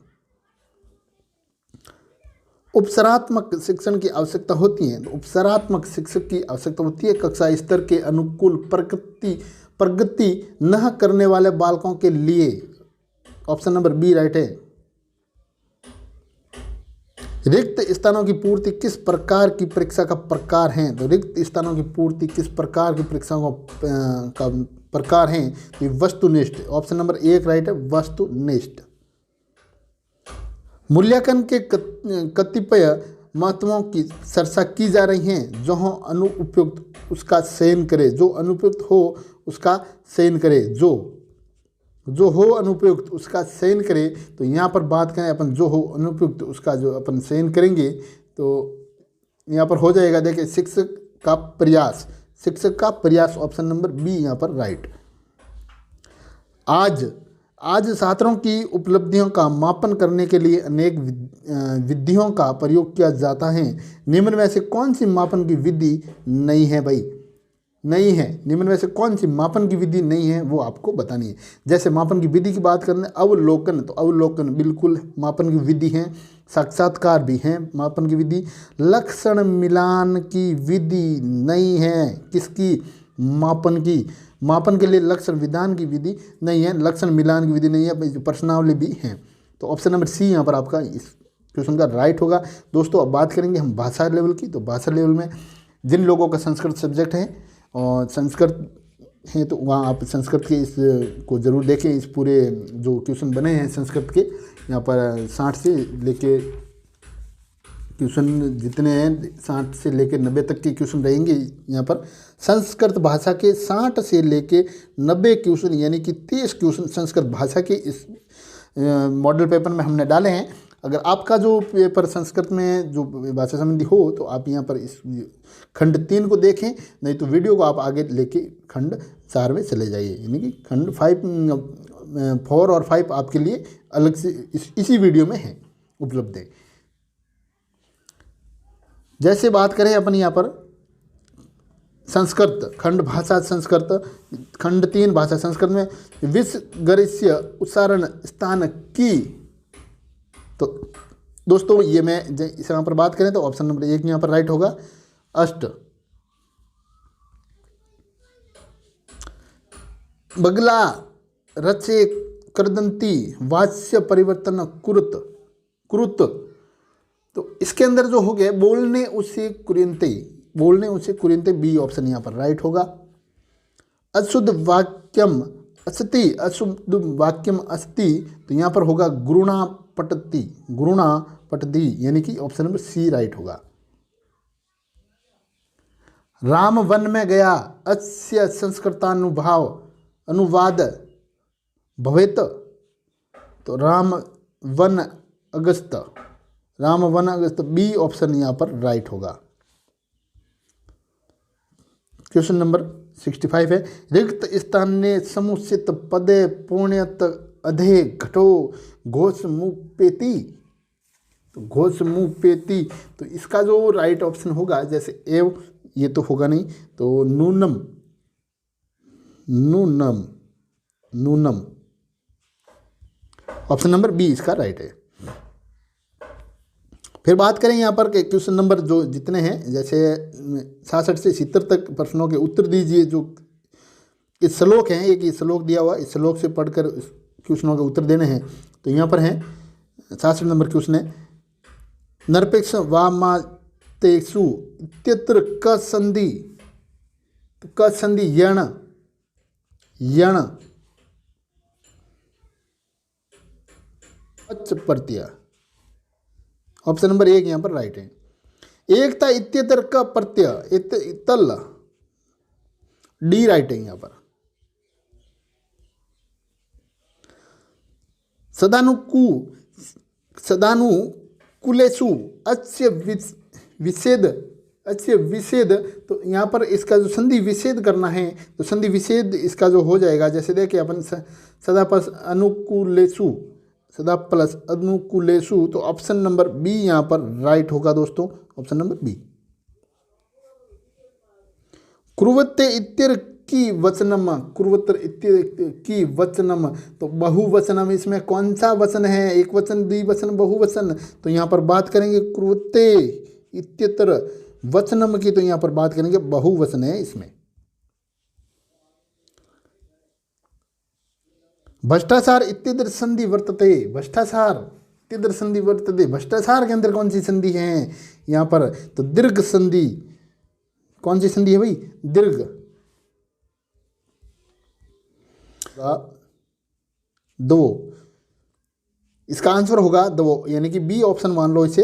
उपचारात्मक शिक्षण की आवश्यकता होती है। तो उपचारात्मक शिक्षक की आवश्यकता होती है कक्षा स्तर के अनुकूल प्रगति न करने वाले बालकों के लिए। ऑप्शन नंबर बी राइट है। रिक्त स्थानों की पूर्ति किस प्रकार की परीक्षा का प्रकार है? तो रिक्त स्थानों की पूर्ति किस प्रकार की परीक्षाओं का प्रकार है? तो वस्तुनिष्ठ। ऑप्शन नंबर एक राइट है, वस्तुनिष्ठ। मूल्यांकन के कतिपय महत्वों की चर्चा की जा रही हैं। जो हो अनुपयुक्त उसका चयन करे। जो अनुपयुक्त हो उसका चयन करे। जो हो अनुपयुक्त उसका चयन करे। तो यहाँ पर बात करें अपन, जो हो अनुपयुक्त उसका जो अपन चयन करेंगे, तो यहाँ पर हो जाएगा, देखिए शिक्षक का प्रयास। ऑप्शन नंबर बी यहाँ पर राइट। आज छात्रों की उपलब्धियों का मापन करने के लिए अनेक विधियों का प्रयोग किया जाता है। निम्न में से कौन सी मापन की विधि नहीं है भाई? नहीं है। निम्न में से कौन सी मापन की विधि नहीं है, वो आपको बतानी है। जैसे मापन की विधि की बात करें, अवलोकन, तो अवलोकन बिल्कुल मापन की विधि है। साक्षात्कार भी है मापन की विधि। लक्षण मिलान की विधि नहीं है। किसकी? मापन की। मापन के लिए लक्षण विधान की विधि नहीं है, लक्षण मिलान की विधि नहीं है, प्रश्नावली भी है। तो ऑप्शन नंबर सी यहाँ पर आपका इस क्वेश्चन का राइट होगा। दोस्तों अब बात करेंगे हम भाषा लेवल की। तो भाषा लेवल में जिन लोगों का संस्कृत सब्जेक्ट है और संस्कृत है, तो वहाँ आप संस्कृत के इस को ज़रूर देखें। इस पूरे जो क्वेश्चन बने हैं संस्कृत के, यहाँ पर 60 से लेके क्वेश्चन जितने हैं 60 से लेकर 90 तक के क्वेश्चन रहेंगे। यहाँ पर संस्कृत भाषा के 60 से लेके 90 क्वेश्चन, यानी कि 30 क्वेश्चन संस्कृत भाषा के इस मॉडल पेपर में हमने डाले हैं। अगर आपका जो पेपर संस्कृत में जो भाषा संबंधी हो, तो आप यहाँ पर इस खंड 3 को देखें, नहीं तो वीडियो को आप आगे लेके खंड 4 में चले जाइए। यानी कि खंड 4 और 5 आपके लिए अलग से इसी वीडियो में है, उपलब्ध है। जैसे बात करें अपन यहाँ पर संस्कृत खंड भाषा संस्कृत खंड 3 भाषा संस्कृत में विसर्गस्य उच्चारण स्थान की। तो दोस्तों ये मैं इस यहाँ पर बात करें तो ऑप्शन नंबर 1 यहाँ पर राइट होगा, अष्ट। बगला रचे करदंती वाच्य परिवर्तन कुरुत। कृत, तो इसके अंदर जो हो गया बोलने उसे कुरियंते, बोलने उसे कुरियंते, बी ऑप्शन यहाँ पर राइट होगा। अशुद्ध वाक्यम अस्ति, अशुद्ध वाक्यम अस्ति, तो यहाँ पर होगा गुरुणा पटति, गुरुणा पटति, यानी कि ऑप्शन नंबर सी राइट होगा। राम वन में गया, अस्य संस्कृतानुभाव अनुवाद भवेत, तो राम वन अगस्त, राम वन अगस्त, बी ऑप्शन यहाँ पर राइट होगा। क्वेश्चन नंबर 65 है, रिक्त स्थाने समुचित पदे पुण्यत अधे घटो घोष मुपेति, तो घोष मुपेति, तो इसका जो राइट ऑप्शन होगा, जैसे एव ये तो होगा नहीं, तो नूनम, नूनम, नूनम, ऑप्शन नंबर बी इसका राइट है। फिर बात करें यहाँ पर के क्वेश्चन नंबर जो जितने हैं, जैसे 66 से 70 तक प्रश्नों के उत्तर दीजिए। जो इस श्लोक हैं, एक ये श्लोक दिया हुआ, इस श्लोक से पढ़कर क्वेश्चनों के उत्तर देने हैं। तो यहाँ पर हैं 66 नंबर क्वेश्चन है, नरपेक्ष वामातेषु इत्यत्र क संधि, तो क संधि यण, यण अच प्रत्यय, ऑप्शन नंबर 1 यहाँ पर राइट है। एकता इत्यतर का प्रत्यय तल, डी राइट है यहाँ पर। सदानुकूलेषु अस्य विषेद, अस्य विषेद, तो यहाँ पर इसका जो संधि विषेद करना है, तो संधि विषेद इसका जो हो जाएगा, जैसे देखिए अपन सदा प्लस अनुकूलेषु, सदा प्लस अनुकूलेषु, तो ऑप्शन नंबर बी यहाँ पर राइट होगा दोस्तों, ऑप्शन नंबर बी। कुर्वते इत्यर की वचनम, कुर्वतर इत्यर की वचनम, तो बहुवचनम, इसमें कौन सा वचन है, एक वचन, द्विवचन, बहुवचन, तो यहाँ पर बात करेंगे कुर्वते इत्यतर वचनम की, तो यहाँ पर बात करेंगे बहुवचन है इसमें। भ्रष्टाचार इत्यदर संधि वर्तते, भ्रष्टाचार इत्यदर संधि वर्तते, भ्रष्टाचार के अंदर कौन सी संधि है यहाँ पर, तो दीर्घ संधि, कौन सी संधि है भाई, दीर्घ, दो, इसका आंसर होगा दो, यानी कि बी ऑप्शन मान लो इसे,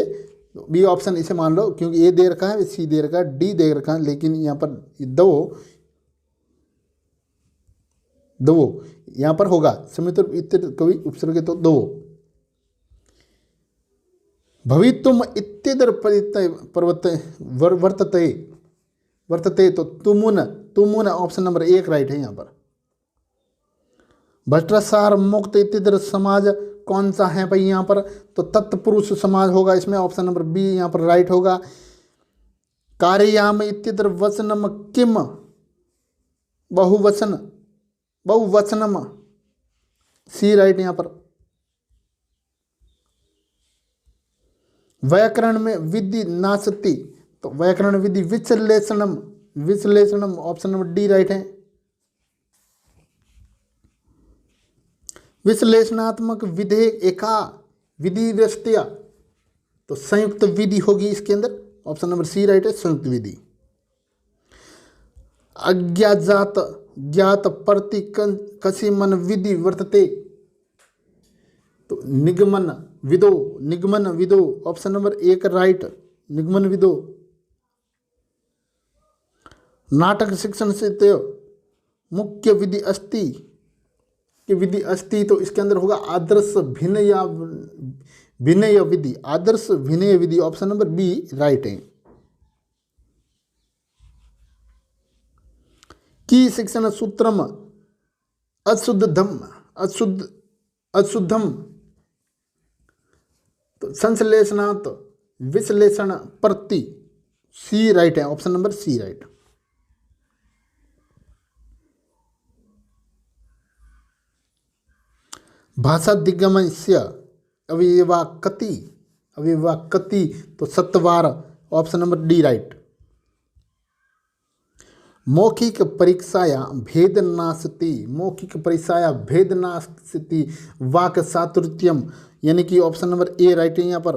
बी ऑप्शन इसे मान लो, क्योंकि ए दे रखा है, सी दे रखा है, डी दे रखा है, लेकिन यहाँ पर दो, दो यहाँ पर होगा, समित कवि उपसर्ग तो दो। भवितुम इत्यदर वर्तते, वर्तते, तो तुमुन, तुमुन, ऑप्शन नंबर 1 राइट है यहाँ पर। भ्रष्टाचार मुक्त इत्यदर समाज कौन सा है भाई यहाँ पर, तो तत्पुरुष समाज होगा इसमें, ऑप्शन नंबर बी यहाँ पर राइट होगा। कार्ययाम इत्यदर वचनम किम, बहुवचन, बहुवचनम, सी राइट यहाँ पर। व्याकरण में विधि नासती, तो व्याकरण विधि विश्लेषणम, विश्लेषणम, ऑप्शन नंबर डी राइट है। विश्लेषणात्मक विधेय एका विधि व्यवस्था, तो संयुक्त विधि होगी इसके अंदर, ऑप्शन नंबर सी राइट है, संयुक्त विधि। अज्ञात ज्ञात प्रति कसिमन विधि वर्तते, तो निगमन विदो, निगमन विदो, ऑप्शन नंबर 1 राइट, निगमन विदो। नाटक शिक्षण से तो मुख्य विधि अस्ति, की विधि अस्ति, तो इसके अंदर होगा आदर्श भिनय, भिनय विधि, आदर्श भिनय विधि, ऑप्शन नंबर बी राइट है। की शिक्षण सूत्रम अशुद्धम, अशुद्ध, अशुद्धम, तो संश्लेषणात् विश्लेषण प्रति, सी राइट है, ऑप्शन नंबर सी राइट। भाषा दिग्गमस्य अविवाकति, अविवाकति, तो सत्वार, ऑप्शन नंबर डी राइट। मौखिक परीक्षाया भेदनाशति, मौखिक परीक्षाया भेदनाशति वाक चातुर्यम, यानी कि ऑप्शन नंबर ए राइट है यहाँ पर।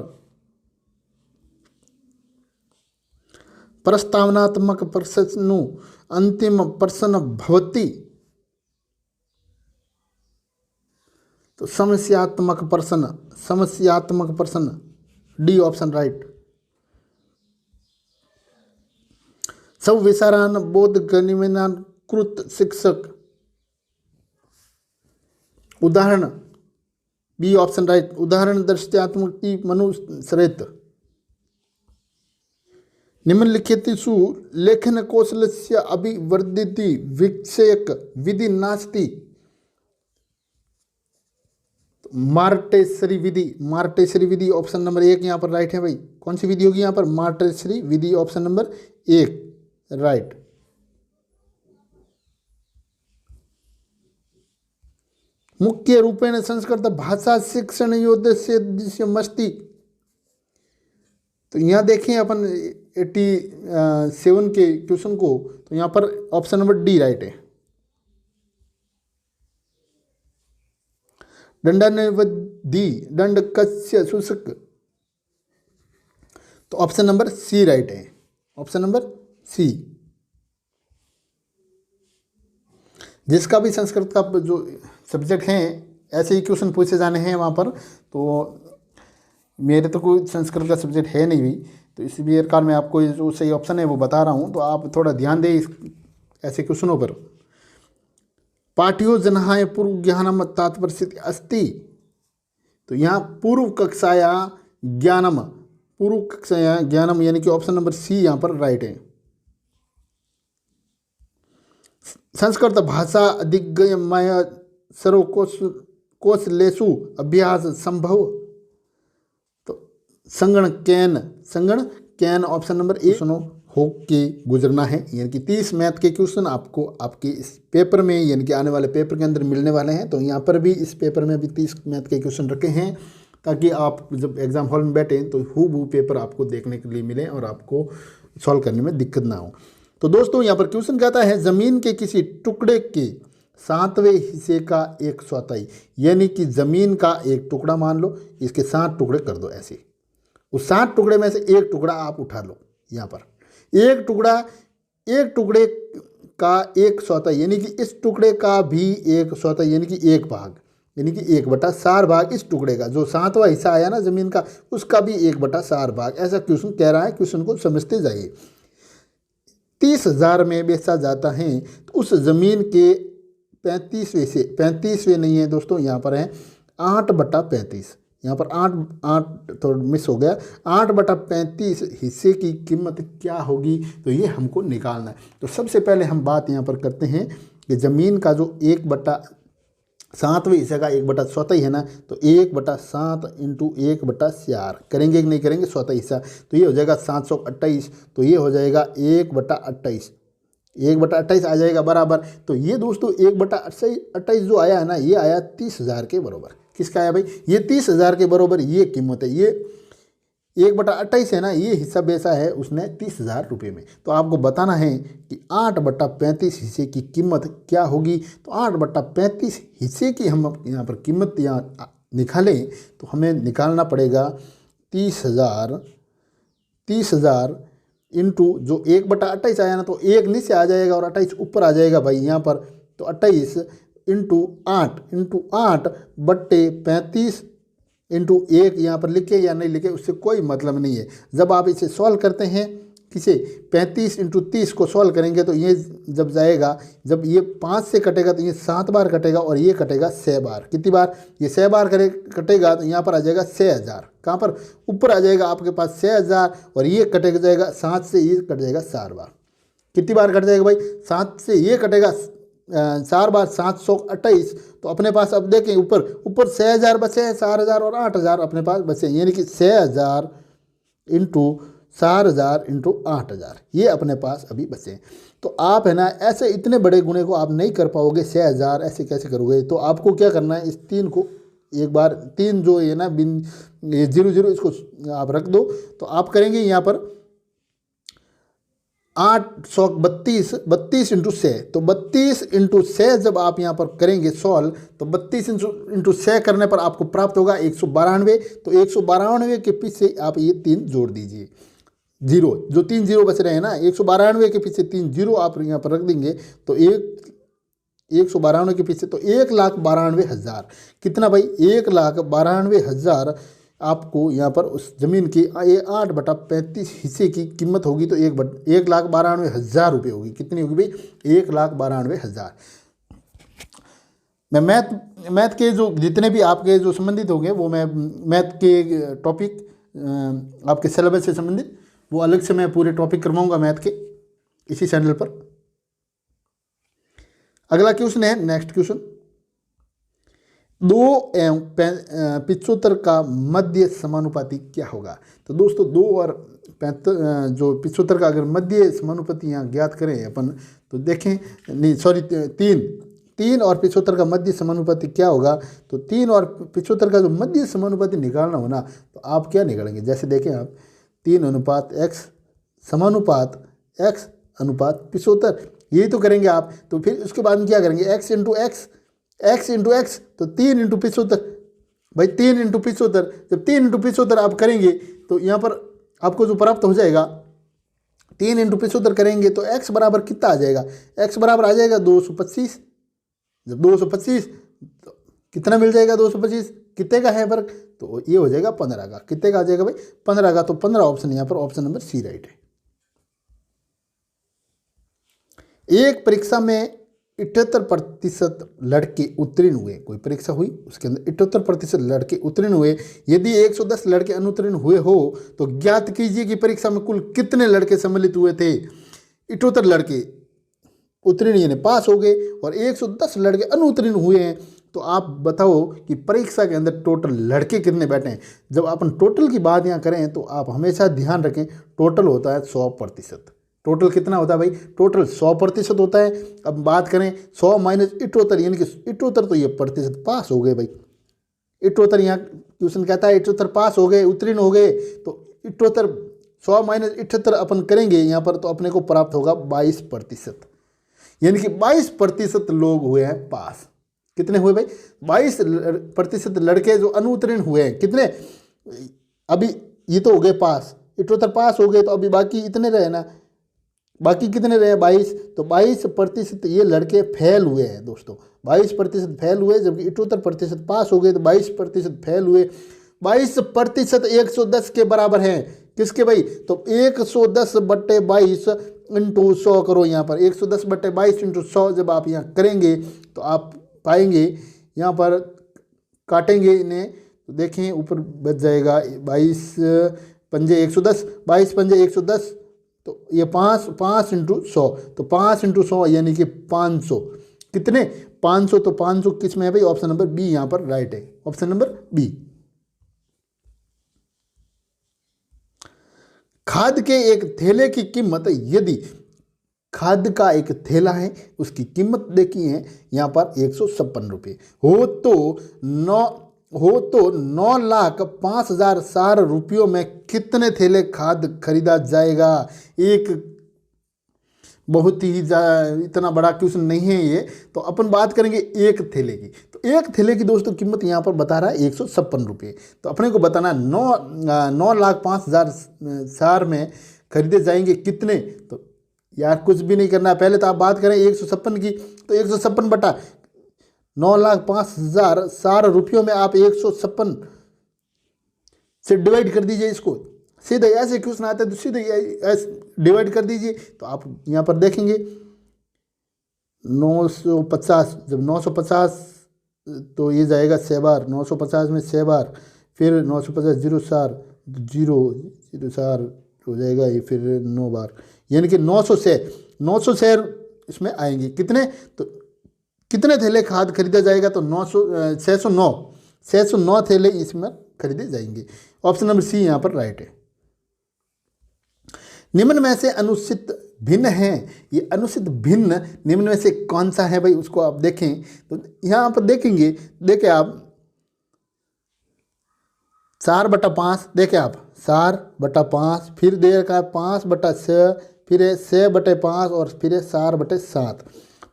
प्रस्तावनात्मक प्रश्न अंतिम प्रश्न भवति, तो समस्यात्मक प्रश्न डी ऑप्शन राइट। सब विचारान बोध गणित शिक्षक, उदाहरण बी ऑप्शन राइट। उदाहरण दृष्टात्मक मनुसृत। निम्नलिखितेषु लेखन कौशलस्य अभिवर्धिति विषयक विधि नास्ति। मार्टेसरी विधि ऑप्शन नंबर 1 यहाँ पर राइट है भाई। कौन सी विधि होगी यहाँ पर? मार्टेसरी विधि ऑप्शन नंबर 1 राइट। मुख्य रूपेण संस्कृत भाषा शिक्षण उद्देश्य मस्ती। तो यहाँ देखें अपन 87 के क्वेश्चन को, तो यहाँ पर ऑप्शन नंबर डी राइट है। दंडानिवधि दंड कस्य शुष्क, तो ऑप्शन नंबर सी राइट है। Option number C. जिसका भी संस्कृत का जो सब्जेक्ट हैं ऐसे ही क्वेश्चन पूछे जाने हैं वहाँ पर। तो मेरे तो कोई संस्कृत का सब्जेक्ट है नहीं भी, तो इसी प्रकार मैं आपको जो सही ऑप्शन है वो बता रहा हूँ, तो आप थोड़ा ध्यान दें ऐसे क्वेश्चनों पर। पाठ्यो जनाय पूर्व ज्ञानम तात्पर्य अस्ति, तो यहाँ पूर्व कक्षाया ज्ञानम यानी कि ऑप्शन नंबर सी यहाँ पर राइट है। संस्कृत भाषा अधिगम्य सर्वकौशलेषु अभ्यास संभव, तो संगणकैन ऑप्शन नंबर ए सुनो हो के गुजरना है। यानी कि 30 मैथ के क्वेश्चन आपको आपके इस पेपर में यानी कि आने वाले पेपर के अंदर मिलने वाले हैं। तो यहाँ पर भी इस पेपर में भी 30 मैथ के क्वेश्चन रखे हैं, ताकि आप जब एग्जाम हॉल में बैठें तो हूबहू पेपर आपको देखने के लिए मिले और आपको सॉल्व करने में दिक्कत ना हो। तो दोस्तों यहाँ पर क्वेश्चन कहता है ज़मीन के किसी टुकड़े के 7वें हिस्से का एक चौथाई, यानी कि ज़मीन का एक टुकड़ा मान लो, इसके 7 टुकड़े कर दो ऐसे। उस 7 टुकड़े में से एक टुकड़ा आप उठा लो। यहाँ पर एक टुकड़े का एक चौथाई, यानी कि इस टुकड़े का भी एक चौथाई, यानी कि एक भाग, यानी कि 1/4 भाग इस टुकड़े का, जो 7वां हिस्सा आया ना ज़मीन का, उसका भी 1/4 भाग। ऐसा क्वेश्चन कह रहा है, क्वेश्चन को समझते जाइए। 30,000 में बेचा जाता है, तो उस ज़मीन के 35वें नहीं है दोस्तों, यहाँ पर है 8/35। यहाँ पर 8 थोड़ा मिस हो गया। 8/35 हिस्से की कीमत क्या होगी, तो ये हमको निकालना है। तो सबसे पहले हम बात यहाँ पर करते हैं कि ज़मीन का जो 1/7वें हिस्से का 1/4 है ना, तो 1/7 × 1/4 करेंगे कि नहीं करेंगे? 1/4 हिस्सा, तो ये हो जाएगा 728। तो ये हो जाएगा 1/28 आ जाएगा बराबर। तो ये दोस्तों 1/28 जो आया है ना, ये आया 30,000 के बराबर। किसका आया भाई? ये 30,000 के बराबर ये कीमत है। ये 1/28 है ना, ये हिस्सा बेचा है उसने 30,000 रुपये में। तो आपको बताना है कि 8/35 हिस्से की कीमत क्या होगी। तो 8/35 हिस्से की हम यहाँ पर कीमत यहाँ निकालें, तो हमें निकालना पड़ेगा 30,000 इंटू जो 1/28 आया ना, तो 1 नीचे आ जाएगा और 28 ऊपर आ जाएगा भाई यहाँ पर। तो 28 इंटू 8/35 इंटू 1 यहाँ पर लिखे या नहीं लिखे उससे कोई मतलब नहीं है। जब आप इसे सॉल्व करते हैं, किसे 35 × 30 को सॉल्व करेंगे, तो ये जब जाएगा, जब ये 5 से कटेगा तो ये 7 बार कटेगा और ये कटेगा 6 बार। कितनी बार? ये 6 बार कटेगा, तो यहाँ पर आ जाएगा 6,000। कहाँ पर? ऊपर आ जाएगा आपके पास 6,000, और ये कट जाएगा 7 से, ये कट जाएगा 4 बार। कितनी बार कट जाएगा भाई? 7 से ये कटेगा 4 बार, 728। तो अपने पास अब देखें ऊपर 6,000 बचे हैं, 4,000 और 8,000 अपने पास बचे हैं, यानी कि 6,000 × 4,000 × 8,000 ये अपने पास अभी बचे हैं। तो आप है ना ऐसे इतने बड़े गुणे को आप नहीं कर पाओगे। 6,000 ऐसे कैसे करोगे? तो आपको क्या करना है, इस 3 को एक बार 3 जो है ना 0 इसको आप रख दो। तो आप करेंगे यहाँ पर 832 32 इंटू 6, तो 32 इंटू 6 जब आप यहाँ पर करेंगे सॉल्व, तो 32 इंटू 6 करने पर आपको प्राप्त होगा 192। तो 192 के पीछे आप ये 3 जोड़ दीजिए, जीरो, जो 3 जीरो बच रहे हैं ना, 192 के पीछे 3 जीरो आप यहाँ पर रख देंगे, तो 192 के पीछे तो 1,92,000, कितना भाई 1,92,000 आपको यहाँ पर उस ज़मीन की 8/35 हिस्से की कीमत होगी, तो 1,92,000 रुपये होगी। कितनी होगी भाई 1,92,000। मैं मैथ के जो जितने भी आपके जो संबंधित होंगे वो मैं मैथ के टॉपिक आपके सिलेबस से संबंधित वो अलग से मैं पूरे टॉपिक करवाऊंगा मैथ के इसी चैनल पर। अगला क्वेश्चन है, नेक्स्ट क्वेश्चन, 2 एवं 75 का मध्य समानुपाती क्या होगा। तो दोस्तों 2 और 75 का अगर मध्य समानुपाती यहाँ ज्ञात करें अपन, तो देखें, नहीं सॉरी 3 और 75 का मध्य समानुपाती क्या होगा। तो 3 और 75 का जो मध्य समानुपाती निकालना हो ना, तो आप क्या निकालेंगे, जैसे देखें आप 3 अनुपात x समानुपात x अनुपात 75, यही तो करेंगे आप। तो फिर उसके बाद में क्या करेंगे, x इंटू एक्स, तो 3 इंटू 75, भाई 3 इंटू 75, जब 3 इंटू 75 आप करेंगे तो यहाँ पर आपको जो प्राप्त हो जाएगा, 3 इंटू 75 करेंगे तो x बराबर कितना आ जाएगा, x बराबर आ जाएगा 225। जब 225 तो कितना मिल जाएगा, 225 कितने का है फर्क, तो ये हो जाएगा 15 का। कितने का आ जाएगा भाई 15 का, तो 15 ऑप्शन यहाँ पर ऑप्शन नंबर सी राइट है। एक परीक्षा में 78% लड़के उत्तीर्ण हुए, कोई परीक्षा हुई उसके अंदर 78% लड़के उत्तीर्ण हुए, यदि 110 लड़के अनुत्तीर्ण हुए हो तो ज्ञात कीजिए कि परीक्षा में कुल कितने लड़के सम्मिलित हुए थे। 78 लड़के उत्तीर्ण यानी पास हो गए और 110 लड़के अनुत्तीर्ण हुए हैं, तो आप बताओ कि परीक्षा के अंदर टोटल लड़के कितने बैठे हैं। जब अपन टोटल की बात यहाँ करें तो आप हमेशा ध्यान रखें, टोटल होता है 100%। टोटल कितना होता है भाई, टोटल 100% होता है। अब बात करें 100 माइनस 78 यानी कि 78, तो ये प्रतिशत पास हो गए भाई। 78 यहाँ क्वेश्चन कहता है 78 पास हो गए, उत्तीर्ण हो गए, तो 78 100 माइनस 78 अपन करेंगे यहाँ पर, तो अपने को प्राप्त होगा 22%, यानी कि 22% लोग हुए हैं पास। कितने हुए भाई 22% लड़के जो अनुत्तीर्ण हुए हैं, कितने, अभी ये तो हो गए पास, 78 पास हो गए, तो अभी बाकी इतने रहे ना, बाकी कितने रहे 22, तो 22% ये लड़के फेल हुए हैं दोस्तों, 22% फेल हुए, जबकि 78% पास हो गए, तो 22% फेल हुए। 22% 110 के बराबर हैं, किसके भाई, तो 110/22 इंटू 100 करो यहाँ पर, 110/22 इंटू 100 जब आप यहाँ करेंगे तो आप पाएंगे, यहाँ पर काटेंगे इन्हें तो देखें ऊपर बच जाएगा 22 पंजे 110, 22 पंजे 110, तो ये 5 इंटू 100, तो 5 इंटू 100 यानी कि 500, कितने 500, तो 500 किस में है भाई, ऑप्शन नंबर बी यहाँ पर राइट है, ऑप्शन नंबर बी। खाद के एक थैले की कीमत, यदि खाद का एक थैला है उसकी कीमत देखी है यहाँ पर 156 रुपये हो तो 9,05,000 रुपयों में कितने थैले खाद खरीदा जाएगा। एक बहुत ही इतना बड़ा क्वेश्चन नहीं है ये, तो अपन बात करेंगे एक थैले की। तो एक थैले की दोस्तों कीमत यहाँ पर बता रहा है 156 रुपये, तो अपने को बताना 9,05,000 में खरीदे जाएंगे कितने। तो यार कुछ भी नहीं करना, पहले तो आप बात करें 156 की, तो 156 बटा 9,05,000 रुपयों में आप 156 से डिवाइड कर दीजिए इसको, सीधे ऐसे क्वेश्चन आते हैं तो सीधे डिवाइड कर दीजिए। तो आप यहाँ पर देखेंगे 950, जब 950 तो ये जाएगा 6 बार, 950 में 6 बार, फिर 950 0 4 हो जाएगा ये, फिर 9 बार, यानी कि 900 शेयर इसमें आएंगे। कितने, तो कितने थैले खाद खरीदा जाएगा, तो 609 थैले इसमें खरीदे जाएंगे। ऑप्शन नंबर सी यहाँ पर राइट है। निम्न में से अनुचित भिन्न है, ये अनुचित भिन्न निम्न में से कौन सा है भाई, उसको आप देखें। तो यहाँ पर देखेंगे, देखें आप 4/5, देखें आप 4/5, फिर दे रखा है 5/6, फिर है 6/5 और फिर है 4/7।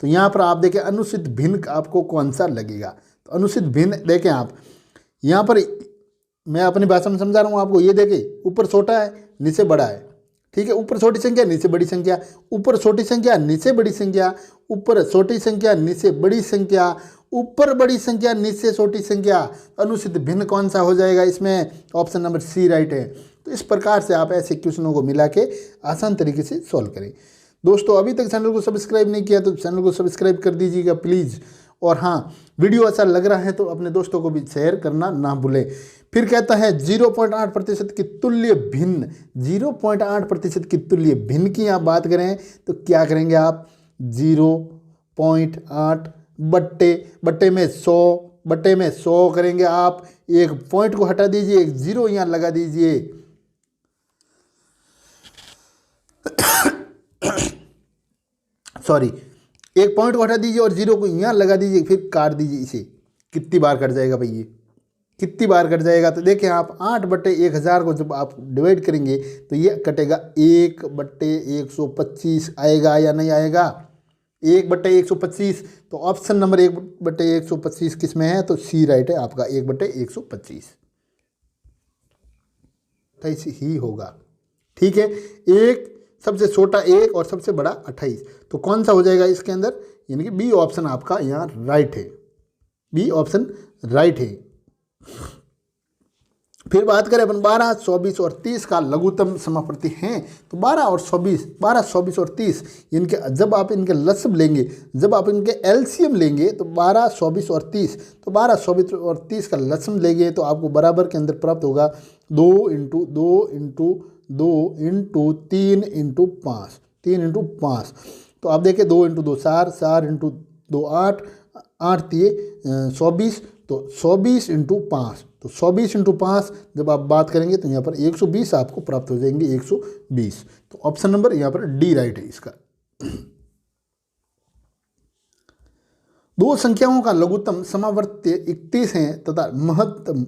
तो यहाँ पर आप देखें अनुचित भिन्न आपको कौन सा लगेगा। तो अनुचित भिन्न देखें आप यहाँ पर, मैं अपनी भाषा में समझा रहा हूँ आपको। ये देखें ऊपर छोटा है नीचे बड़ा है, ठीक है। ऊपर छोटी संख्या नीचे बड़ी संख्या, ऊपर छोटी संख्या नीचे बड़ी संख्या, ऊपर छोटी संख्या नीचे बड़ी संख्या, ऊपर बड़ी संख्या नीचे छोटी संख्या। अनुचित भिन्न कौन सा हो जाएगा इसमें? ऑप्शन नंबर सी राइट है। तो इस प्रकार से आप ऐसे क्वेश्चनों को मिला के आसान तरीके से सॉल्व करें। दोस्तों अभी तक चैनल को सब्सक्राइब नहीं किया तो चैनल को सब्सक्राइब कर दीजिएगा प्लीज़। और हाँ, वीडियो अच्छा लग रहा है तो अपने दोस्तों को भी शेयर करना ना भूलें। फिर कहता है 0.8% की तुल्य भिन्न, 0.8% की तुल्य भिन्न की आप बात करें तो क्या करेंगे आप? 0.8 बट्टे में 100 करेंगे आप। एक पॉइंट को हटा दीजिए, एक जीरो यहाँ लगा दीजिए। सॉरी, एक पॉइंट को हटा दीजिए और जीरो को यहाँ लगा दीजिए, फिर काट दीजिए इसे। कितनी बार कट जाएगा भाई? ये कितनी बार कट जाएगा? तो देखें आप 8/1000 को जब आप डिवाइड करेंगे तो ये कटेगा 1/125 आएगा या नहीं आएगा? 1/125। तो ऑप्शन नंबर 1/125 किस में है? तो सी राइट है आपका, 1/125 28 ही होगा, ठीक है। एक सबसे छोटा 1 और सबसे बड़ा 28, तो कौन सा हो जाएगा इसके अंदर? यानी कि बी ऑप्शन आपका यहाँ राइट है, बी ऑप्शन राइट है। फिर बात करें अपन 12, 24 और 30 का लघुत्तम समापवर्ती हैं। तो 12 और 24 और 30 इनके जब आप इनके लसब लेंगे, जब आप इनके एलसीएम लेंगे तो 12, 24 और 30, तो 12, 24 और 30 का लसम लेंगे तो आपको बराबर के अंदर प्राप्त होगा 2 × 2 × 2 × 3 × 5, 3 × 5। तो आप देखें 2 × 2 4, 4 × 2 8, 8 3 24, तो 24 × 5, तो 24 × 5 जब आप बात करेंगे तो यहाँ पर 120 आपको प्राप्त हो जाएंगे, 120। तो ऑप्शन नंबर यहाँ पर डी राइट है इसका। दो संख्याओं का लघुत्तम समावर्त्य 31 है तथा महत्तम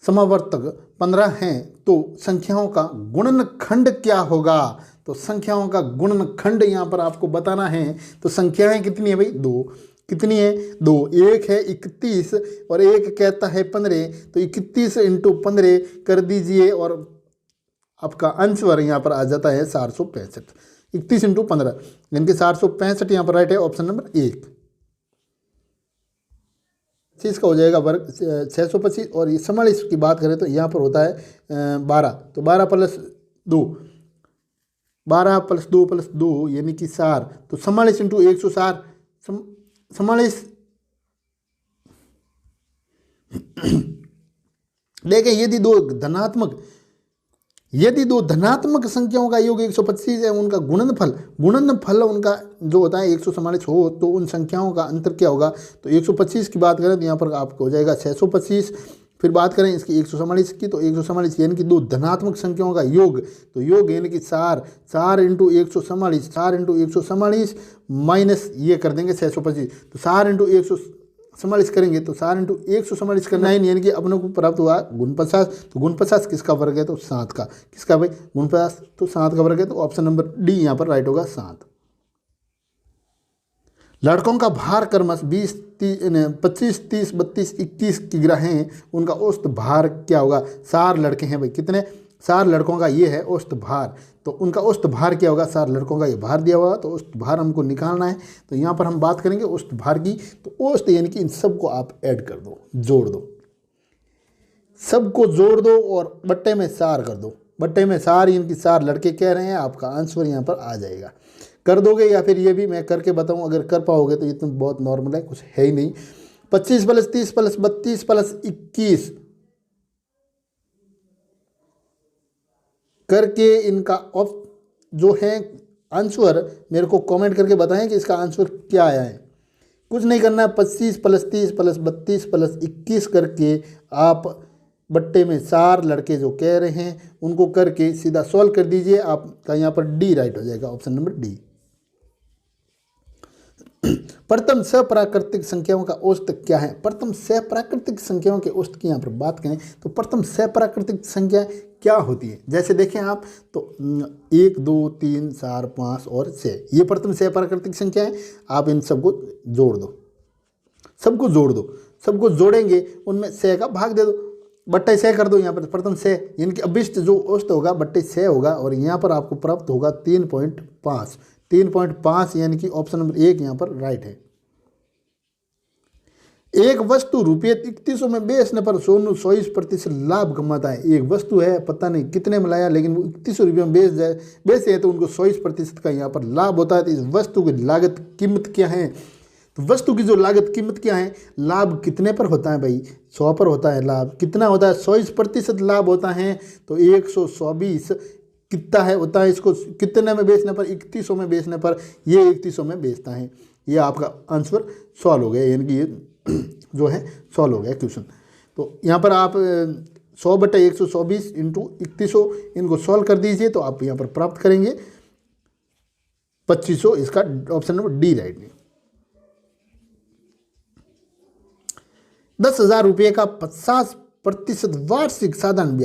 समावर्तक 15 हैं, तो संख्याओं का गुणनखंड क्या होगा? तो संख्याओं का गुणनखंड यहाँ पर आपको बताना है। तो संख्याएं कितनी है भाई? 2। कितनी है? 2। एक है 31 और एक कहता है 15, तो 31 × 15 कर दीजिए और आपका आंसर यहाँ पर आ जाता है 465। 31 × 15 यानी कि 465 यहाँ पर राइट है, ऑप्शन नंबर 1। इसका हो जाएगा वर्ग 625। और ये 44 की बात करें तो यहाँ पर होता है 12, तो 12 + 2, 12 + 2 + 2 यानी कि 4, तो 44 × 104, 44। देखें यदि दो धनात्मक संख्याओं का योग 125 है, उनका गुणनफल उनका जो होता है 144 हो, तो उन संख्याओं का अंतर क्या होगा? तो 125 की बात करें तो यहाँ पर आपको हो जाएगा 625। फिर बात करें इसकी 144 की, तो 144 यानी कि दो धनात्मक संख्याओं का योग, तो योग यानी कि 4 × 144, 4 × 144 माइनस ये कर देंगे 625, तो 4 × 144 करेंगे तो 4 × 144 करना है, यानी कि अपने को प्राप्त हुआ 49। तो 49 किसका वर्ग है? तो 7 का। किसका भाई? 49, तो 7 का वर्ग है, तो ऑप्शन नंबर डी यहाँ पर राइट होगा, 7। लड़कों का भार क्रमश 20, 25, 30, 32, 21 किग्रा हैं, उनका औसत भार क्या होगा? 4 लड़के हैं भाई, कितने? 4 लड़कों का ये है औसत भार, तो उनका औसत भार क्या होगा? 4 लड़कों का ये भार दिया हुआ, तो औसत भार हमको निकालना है। तो यहाँ पर हम बात करेंगे औसत भार की। तो औसत यानी कि इन सबको आप ऐड कर दो, जोड़ दो, सबको जोड़ दो और बट्टे में 4 कर दो। बट्टे में 4 यानी कि 4 लड़के कह रहे हैं, आपका आंसर यहाँ पर आ जाएगा। कर दोगे या फिर ये भी मैं करके बताऊँ? अगर कर पाओगे तो ये तो बहुत नॉर्मल है, कुछ है ही नहीं। 25 + 30 + 32 + 21 करके इनका जो है आंसर मेरे को कमेंट करके बताएं कि इसका आंसर क्या आया है। कुछ नहीं करना है, 25 + 30 + 32 + 21 करके आप बट्टे में 4 लड़के जो कह रहे हैं उनको करके सीधा सॉल्व कर दीजिए। आपका यहाँ पर डी राइट हो जाएगा, ऑप्शन नंबर डी। प्रथम सप्राकृतिक संख्याओं का औसत क्या है? प्रथम सप्राकृतिक संख्याओं के औसत की यहाँ पर बात करें तो प्रथम सप्राकृतिक संख्या क्या होती है। जैसे देखें आप तो 1 2 3 4 5 और 6, ये प्रथम 6 प्राकृतिक संख्या है। आप इन सबको जोड़ दो, सबको जोड़ दो, सबको जोड़ेंगे उनमें 6 का भाग दे दो, बट्टे 6 कर दो। यहाँ पर प्रथम 6 यानी कि अभिष्ट जो औसत होगा बट्टे 6 होगा और यहाँ पर आपको प्राप्त होगा 3.5। 3.5 यानी कि ऑप्शन नंबर 1 यहाँ पर राइट है। एक वस्तु रुपये 3100 में बेचने पर सोनू 100% लाभ कमाता है। एक वस्तु है, पता नहीं कितने में लाया, लेकिन वो 3100 रुपये में बेचे तो उनको 100% का यहाँ पर लाभ होता है। तो इस वस्तु की लागत कीमत क्या है, तो वस्तु की जो लागत कीमत क्या है, लाभ कितने पर होता है भाई, 100 पर होता है लाभ। कितना होता है, 100% लाभ होता है। तो 124 कितना है होता है, इसको कितने में बेचने पर, 3100 में बेचने पर ये 3100 में बेचता है। ये आपका आंसर सॉल्व हो गया, यानी कि ये जो है सॉल्व हो गया क्वेश्चन। तो यहाँ पर आप 100/124 इंटू 3100 इनको सॉल्व कर दीजिए तो आप यहाँ पर प्राप्त करेंगे 2500। इसका ऑप्शन नंबर डी राइट है। 10,000 रुपये का 50% वार्षिक साधारण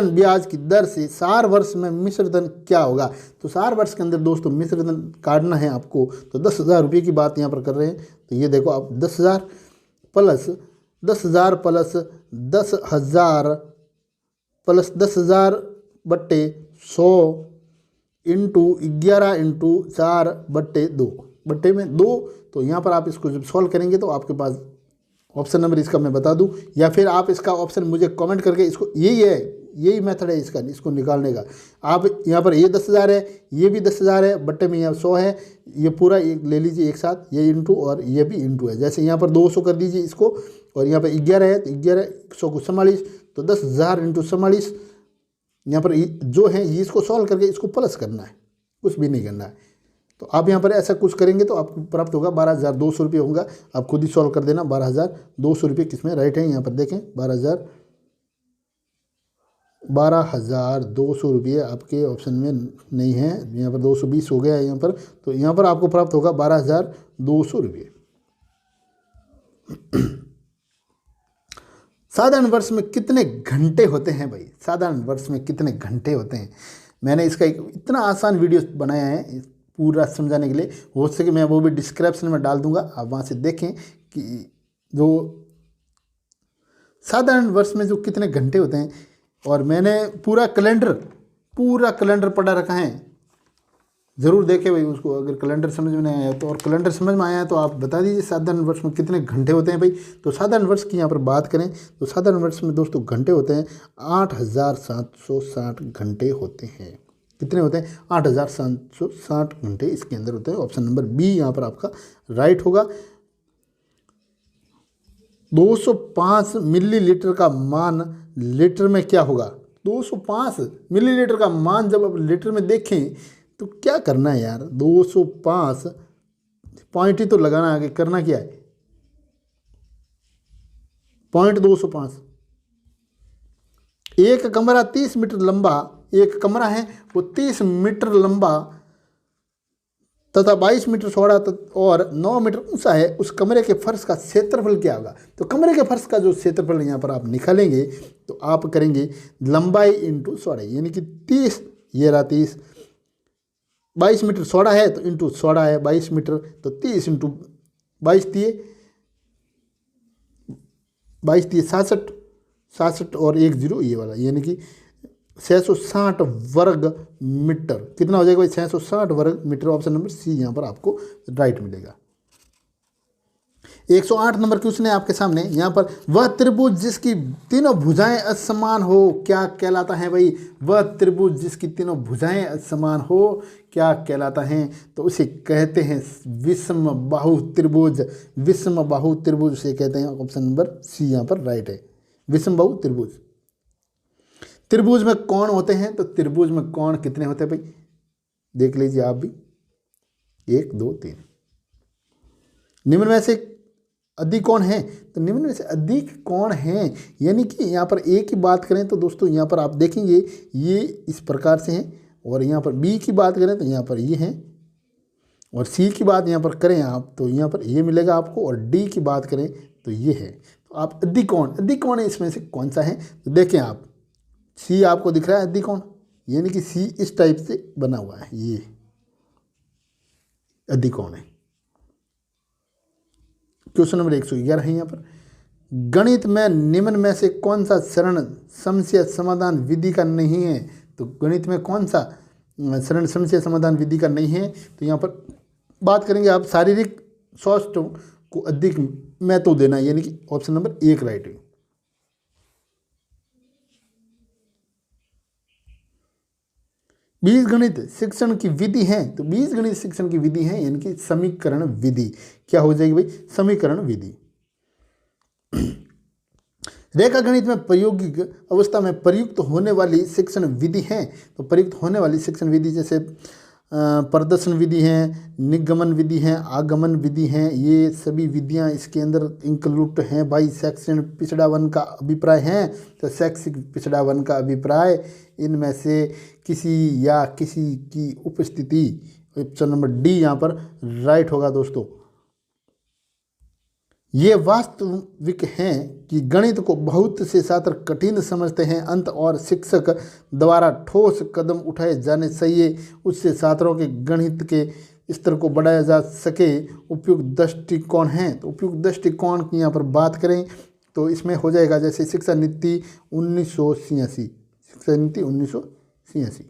ब्याज की दर से 4 वर्ष में मिश्र धन क्या होगा। तो 4 वर्ष के अंदर दोस्तों मिश्र धन काटना है आपको। तो 10,000 रुपये की बात यहाँ पर कर रहे हैं। तो ये देखो आप 10,000 प्लस 10,000 प्लस 10,000 प्लस 10,000 बट्टे 100 इंटू 11 इंटू 4/2 बट्टे में 2। तो यहाँ पर आप इसको जब सॉल्व करेंगे तो आपके पास ऑप्शन नंबर इसका मैं बता दूं, या फिर आप इसका ऑप्शन मुझे कमेंट करके, इसको यही मेथड है इसका, इसको निकालने का। आप यहाँ पर ये 10,000 है, ये भी 10,000 है, बट्टे में यहाँ 100 है, ये पूरा एक ले लीजिए एक साथ, ये इंटू और ये भी इंटू है। जैसे यहाँ पर 200 कर दीजिए इसको, और यहाँ पर 11 है तो 11 100 को 44, तो 10,000 इंटू 44 यहाँ पर जो है ये इसको सॉल्व करके इसको प्लस करना है, कुछ भी नहीं करना है। तो आप यहाँ पर ऐसा कुछ करेंगे तो आपको प्राप्त होगा 12,200 रुपये होगा। आप खुद ही सॉल्व कर देना। 12,200 रुपये किसमें राइट है, यहाँ पर देखें 12,200 रुपये आपके ऑप्शन में नहीं है, यहाँ पर 220 हो गया है यहाँ पर। तो यहाँ पर आपको प्राप्त होगा 12,200 रुपये। साधारण वर्ष में कितने घंटे होते हैं भाई, साधारण वर्ष में कितने घंटे होते हैं। मैंने इसका एक इतना आसान वीडियो बनाया है पूरा समझाने के लिए, हो सके मैं वो भी डिस्क्रिप्शन में डाल दूंगा, आप वहाँ से देखें कि जो साधारण वर्ष में जो कितने घंटे होते हैं। और मैंने पूरा कैलेंडर पढ़ा रखा है, ज़रूर देखें भाई उसको, अगर कैलेंडर समझ में नहीं आया तो। और कैलेंडर समझ में आया तो आप बता दीजिए साधारण वर्ष में कितने घंटे होते हैं भाई। तो साधारण वर्ष की यहाँ पर बात करें तो साधारण वर्ष में दोस्तों घंटे होते हैं 8,760 घंटे होते हैं। कितने होते हैं, 8,760 घंटे इसके अंदर होते हैं। ऑप्शन नंबर बी यहाँ पर आपका राइट होगा। 205 मिलीलीटर का मान लीटर में क्या होगा। 205 मिलीलीटर का मान जब आप लीटर में देखें तो क्या करना है यार, 205 पॉइंट ही तो लगाना, आगे करना क्या है, पॉइंट 205। एक कमरा 30 मीटर लंबा, एक कमरा है वो 30 मीटर लंबा तथा 22 मीटर चौड़ा और 9 मीटर ऊंचा है। उस कमरे के फर्श का क्षेत्रफल क्या होगा। तो कमरे के फर्श का जो क्षेत्रफल यहाँ पर आप निकालेंगे तो आप करेंगे लंबाई इंटू चौड़ाई, यानी कि 30, ये रहा 30, 22 मीटर चौड़ा है तो इंटू चौड़ा है 22 मीटर, तो 30 इंटू 22 दिए 67 और 1 0 ये वाला, यानी कि 660 वर्ग मीटर। कितना हो जाएगा भाई, 660 वर्ग मीटर। ऑप्शन नंबर सी यहाँ पर आपको राइट मिलेगा। 108 नंबर क्वेश्चन है आपके सामने। यहाँ पर वह त्रिभुज जिसकी तीनों भुजाएं असमान हो क्या कहलाता है भाई। वह त्रिभुज जिसकी तीनों भुजाएं असमान हो क्या कहलाता है। तो उसे कहते हैं विषम बाहु त्रिभुज। विषम बाहु त्रिभुज उसे कहते हैं। ऑप्शन नंबर सी यहाँ पर राइट है, विषम बाहु त्रिभुज। त्रिभुज में कोण होते हैं, तो त्रिभुज में कोण कितने होते हैं भाई, देख लीजिए आप भी, 1 2 3। निम्न में से अधिक कौन है, तो निम्न में से अधिक कौन है, यानी कि यहाँ पर ए की बात करें तो दोस्तों यहाँ पर आप देखेंगे ये इस प्रकार से हैं, और यहाँ पर बी की बात करें तो यहाँ पर ये हैं, और सी की बात यहाँ पर करें आप तो यहाँ पर ये मिलेगा आपको, और डी की बात करें तो ये है। तो तो आप अधिकोण इसमें से कौन सा है? तो देखें आप, सी आपको दिख रहा है अधिकोण, यानी कि सी इस टाइप से बना हुआ है, ये अधिकोण है। क्वेश्चन नंबर 111 है यहाँ पर, गणित में निम्न में से कौन सा सरल समस्या समाधान विधि का नहीं है? तो गणित में कौन सा सरल समस्या समाधान विधि का नहीं है? तो यहाँ पर बात करेंगे आप शारीरिक स्वास्थ्य को अधिक महत्व देना, यानी कि ऑप्शन नंबर 1 राइट है। बीजगणित शिक्षण की विधि है, तो बीजगणित शिक्षण की विधि है यानी कि समीकरण विधि। क्या हो जाएगी भाई? समीकरण विधि। रेखा गणित में प्रायोगिक अवस्था में प्रयुक्त होने वाली शिक्षण विधि है, तो प्रयुक्त होने वाली शिक्षण विधि जैसे प्रदर्शन विधि है, निगमन विधि है, आगमन विधि है, ये सभी विधियां इसके अंदर इंक्लूड हैं भाई। शैक्षणिक पिछड़ा वर्ग का अभिप्राय है, तो शैक्षिक पिछड़ा वर्ग का अभिप्राय इनमें से किसी या किसी की उपस्थिति, ऑप्शन नंबर डी यहाँ पर राइट होगा दोस्तों। ये वास्तविक हैं कि गणित को बहुत से छात्र कठिन समझते हैं, अंत और शिक्षक द्वारा ठोस कदम उठाए जाने चाहिए उससे छात्रों के गणित के स्तर को बढ़ाया जा सके। उपयुक्त दृष्टिकोण हैं, तो उपयुक्त दृष्टिकोण की यहाँ पर बात करें तो इसमें हो जाएगा जैसे शिक्षा नीति 1986, शिक्षा नीति 1986।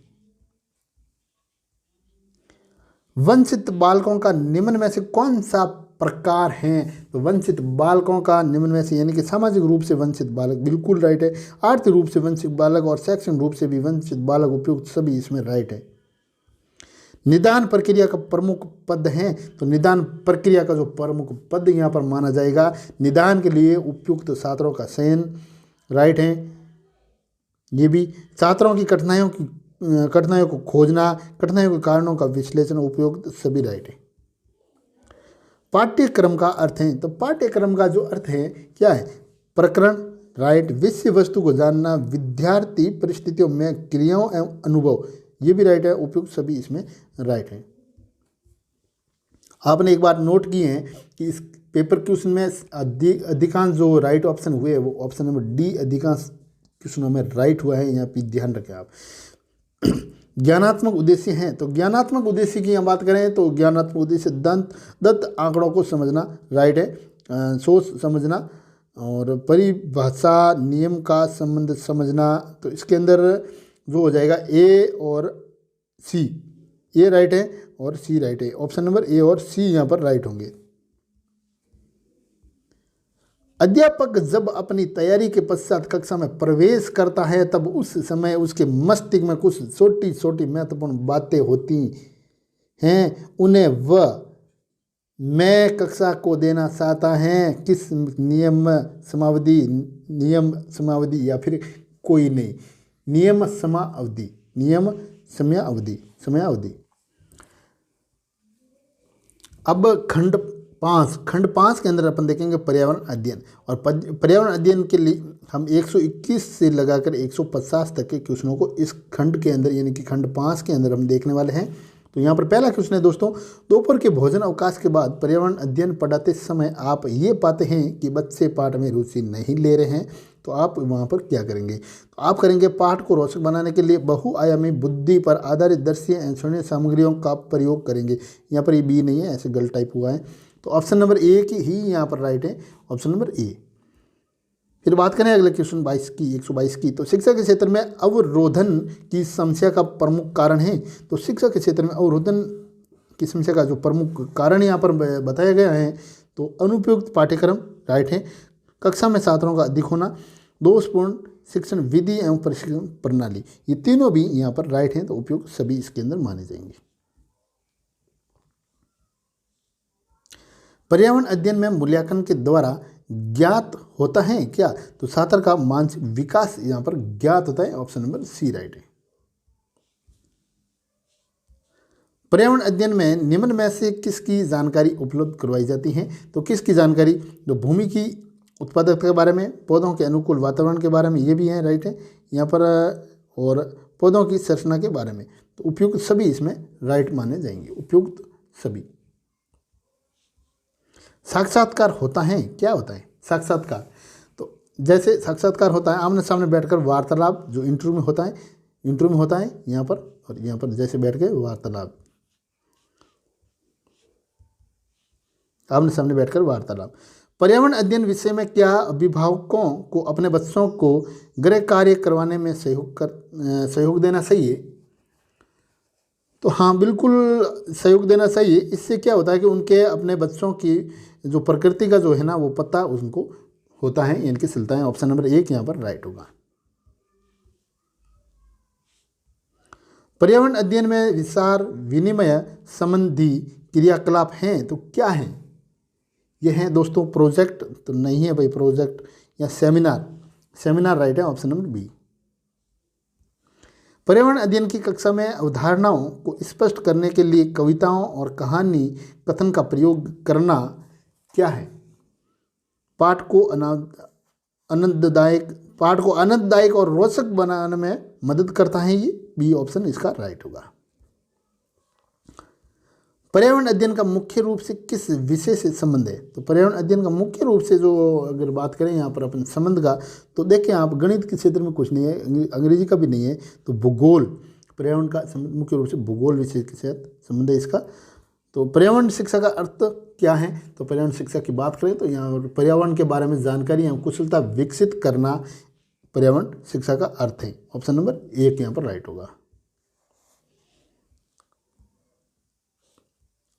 वंचित बालकों का निम्न में से कौन सा प्रकार हैं? तो वंचित बालकों का निम्न में से यानी कि सामाजिक रूप से वंचित बालक बिल्कुल राइट है, आर्थिक रूप से वंचित बालक और शैक्षणिक रूप से भी वंचित बालक उपयुक्त सभी इसमें राइट है। निदान प्रक्रिया का प्रमुख पद है, तो निदान प्रक्रिया का जो प्रमुख पद यहाँ पर माना जाएगा, निदान के लिए उपयुक्त छात्रों का चयन राइट है। ये भी छात्रों की कठिनाइयों को खोजना, कठिनाइयों के कारणों का विश्लेषण उपयुक्त सभी राइट है। पाठ्यक्रम का अर्थ है, तो पाठ्यक्रम का जो अर्थ है क्या है? प्रकरण राइट, विषय वस्तु को जानना, विद्यार्थी परिस्थितियों में क्रियाओं एवं अनुभव, ये भी राइट है, उपयुक्त सभी इसमें राइट है। आपने एक बात नोट की है कि इस पेपर क्वेश्चन में अधिकांश जो राइट ऑप्शन हुए वो ऑप्शन नंबर डी अधिकांश क्वेश्चनों में राइट हुआ है, यहाँ पे ध्यान रखें आप। ज्ञानात्मक उद्देश्य हैं, तो ज्ञानात्मक उद्देश्य की हम बात करें तो ज्ञानात्मक उद्देश्य दत्त आंकड़ों को समझना राइट है, सोच समझना और परिभाषा नियम का संबंध समझना, तो इसके अंदर जो हो जाएगा ए और सी, ए राइट है और सी राइट है, ऑप्शन नंबर ए और सी यहाँ पर राइट होंगे। अध्यापक जब अपनी तैयारी के पश्चात कक्षा में प्रवेश करता है तब उस समय उसके मस्तिष्क में कुछ छोटी छोटी महत्वपूर्ण बातें होती हैं, उन्हें वह मैं कक्षा को देना चाहता है, किस नियम समावधि या फिर कोई नहीं, समयावधि। अब खंड 5 के अंदर अपन देखेंगे पर्यावरण अध्ययन, और पर्यावरण अध्ययन के लिए हम 121 से लगाकर 150 तक के क्वेश्चनों को इस खंड के अंदर यानी कि खंड 5 के अंदर हम देखने वाले हैं। तो यहाँ पर पहला क्वेश्चन है दोस्तों, दोपहर के भोजन अवकाश के बाद पर्यावरण अध्ययन पढ़ाते समय आप ये पाते हैं कि बच्चे पाठ में रुचि नहीं ले रहे हैं, तो आप वहाँ पर क्या करेंगे? तो आप करेंगे पाठ को रोचक बनाने के लिए बहुआयामी बुद्धि पर आधारित दृश्य एवं श्रवणीय सामग्रियों का प्रयोग करेंगे। यहाँ पर ये बी नहीं है, ऐसे गलत टाइप हुआ है, तो ऑप्शन नंबर ए की ही यहाँ पर राइट है, ऑप्शन नंबर ए। फिर बात करें अगले क्वेश्चन 122 की, तो शिक्षा के क्षेत्र में अवरोधन की समस्या का प्रमुख कारण है, तो शिक्षा के क्षेत्र में अवरोधन की समस्या का जो प्रमुख कारण यहाँ पर बताया गया है तो अनुपयुक्त पाठ्यक्रम राइट है, कक्षा में छात्रों का अधिक होना, दोषपूर्ण शिक्षण विधि एवं प्रशिक्षण प्रणाली, ये तीनों भी यहाँ पर राइट हैं, तो उपयुक्त सभी इसके अंदर माने जाएंगे। पर्यावरण अध्ययन में मूल्यांकन के द्वारा ज्ञात होता है क्या? तो छात्र का मानसिक विकास यहाँ पर ज्ञात होता है, ऑप्शन नंबर सी राइट है। पर्यावरण अध्ययन में निम्न में से किसकी जानकारी उपलब्ध करवाई जाती है? तो किसकी जानकारी? जो भूमि की उत्पादकता के बारे में, पौधों के अनुकूल वातावरण के बारे में, ये भी है राइट है यहाँ पर, और पौधों की संरचना के बारे में, तो उपयुक्त सभी इसमें राइट माने जाएंगे, उपयुक्त सभी। साक्षात्कार होता है, क्या होता है साक्षात्कार? जैसे साक्षात्कार होता है आमने सामने बैठकर वार्तालाप, जो इंटरव्यू में होता है यहाँ पर, और यहाँ पर जैसे बैठ के वार्तालाप, आमने सामने बैठकर वार्तालाप। पर्यावरण अध्ययन विषय में क्या अभिभावकों को अपने बच्चों को गृह कार्य करवाने में सहयोग देना सही है? तो हाँ, बिल्कुल सहयोग देना सही है। इससे क्या होता है कि उनके अपने बच्चों की जो प्रकृति का जो है ना वो पता उनको होता है, इनकी सिलता है। ऑप्शन नंबर 1 यहाँ पर राइट होगा। पर्यावरण अध्ययन में विचार विनिमय संबंधी क्रियाकलाप हैं तो क्या हैं? ये हैं दोस्तों प्रोजेक्ट, तो नहीं है भाई प्रोजेक्ट, या सेमिनार राइट है, ऑप्शन नंबर बी। पर्यावरण अध्ययन की कक्षा में अवधारणाओं को स्पष्ट करने के लिए कविताओं और कहानी कथन का प्रयोग करना क्या है? पाठ को आनंददायक और रोचक बनाने में मदद करता है ये, बी ऑप्शन इसका राइट होगा। पर्यावरण अध्ययन का मुख्य रूप से किस विषय से संबंध है? तो पर्यावरण अध्ययन का मुख्य रूप से जो अगर बात करें यहाँ पर अपन संबंध का, तो देखें आप गणित के क्षेत्र में कुछ नहीं है, अंग्रेजी का भी नहीं है, तो भूगोल, पर्यावरण का मुख्य रूप से भूगोल विषय के साथ संबंध है इसका। तो पर्यावरण शिक्षा का अर्थ क्या है? तो पर्यावरण शिक्षा की बात करें तो यहाँ पर्यावरण के बारे में जानकारी या कुशलता विकसित करना पर्यावरण शिक्षा का अर्थ है। ऑप्शन नंबर 1 यहाँ पर राइट होगा।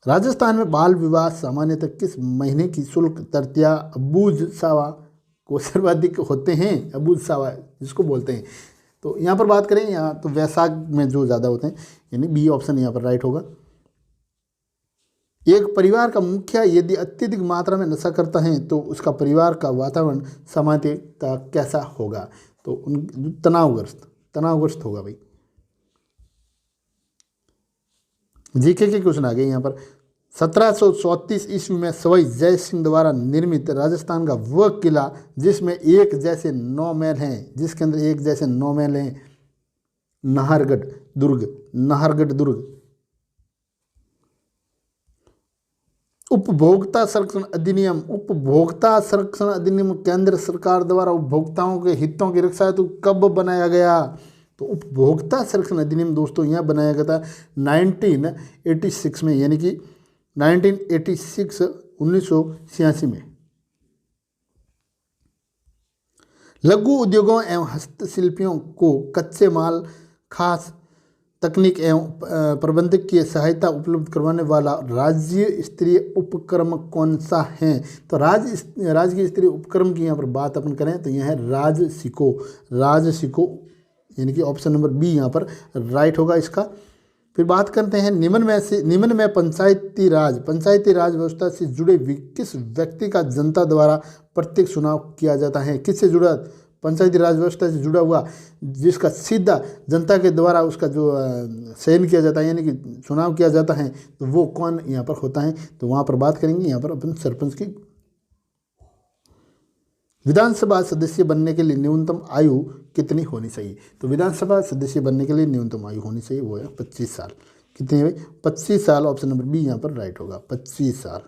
राजस्थान में बाल विवाह सामान्यतः किस महीने की शुल्क तृतीया अबूझ सावा को सर्वाधिक होते हैं? अबूझ सावा जिसको बोलते हैं, तो यहाँ पर बात करें यहाँ तो वैशाख में जो ज़्यादा होते हैं, यानी बी ऑप्शन यहाँ पर राइट होगा। एक परिवार का मुखिया यदि अत्यधिक मात्रा में नशा करता है तो उसका परिवार का वातावरण सामान्यतः कैसा होगा? तो तनावग्रस्त होगा भाई। जीके के क्वेश्चन आ गए यहाँ पर। 1734 ईस्वी में सवाई जय सिंह द्वारा निर्मित राजस्थान का वह किला जिसमें एक जैसे 9 महल हैं, जिसके अंदर एक जैसे 9 महल हैं, नाहरगढ़ दुर्ग। उपभोक्ता संरक्षण अधिनियम केंद्र सरकार द्वारा उपभोक्ताओं के हितों की रक्षा हेतु कब बनाया गया? तो उपभोक्ता संरक्षण अधिनियम दोस्तों यहाँ बनाया गया था 1986 में, यानी कि 1986 में। लघु उद्योगों एवं हस्तशिल्पियों को कच्चे माल, खास तकनीक एवं प्रबंधकीय सहायता उपलब्ध करवाने वाला राज्य स्तरीय उपक्रम कौन सा है? तो राज्य स्तरीय उपक्रम की यहाँ पर बात अपन करें तो यह है राजसिको, यानी कि ऑप्शन नंबर बी यहाँ पर राइट होगा इसका। फिर बात करते हैं निम्न में पंचायती राज व्यवस्था से जुड़े किस व्यक्ति का जनता द्वारा प्रत्येक चुनाव किया जाता है? किससे जुड़ा? पंचायती राज व्यवस्था से जुड़ा हुआ जिसका सीधा जनता के द्वारा उसका जो चयन किया जाता है, यानी कि चुनाव किया जाता है, तो वो कौन यहाँ पर होता है? तो वहाँ पर बात करेंगे यहाँ पर अपन सरपंच की। विधानसभा सदस्य बनने के लिए न्यूनतम आयु कितनी होनी चाहिए? तो विधानसभा सदस्य बनने के लिए न्यूनतम आयु होनी चाहिए वो है 25 साल। कितनी है भाई? 25 साल। ऑप्शन नंबर बी यहाँ पर राइट होगा, 25 साल।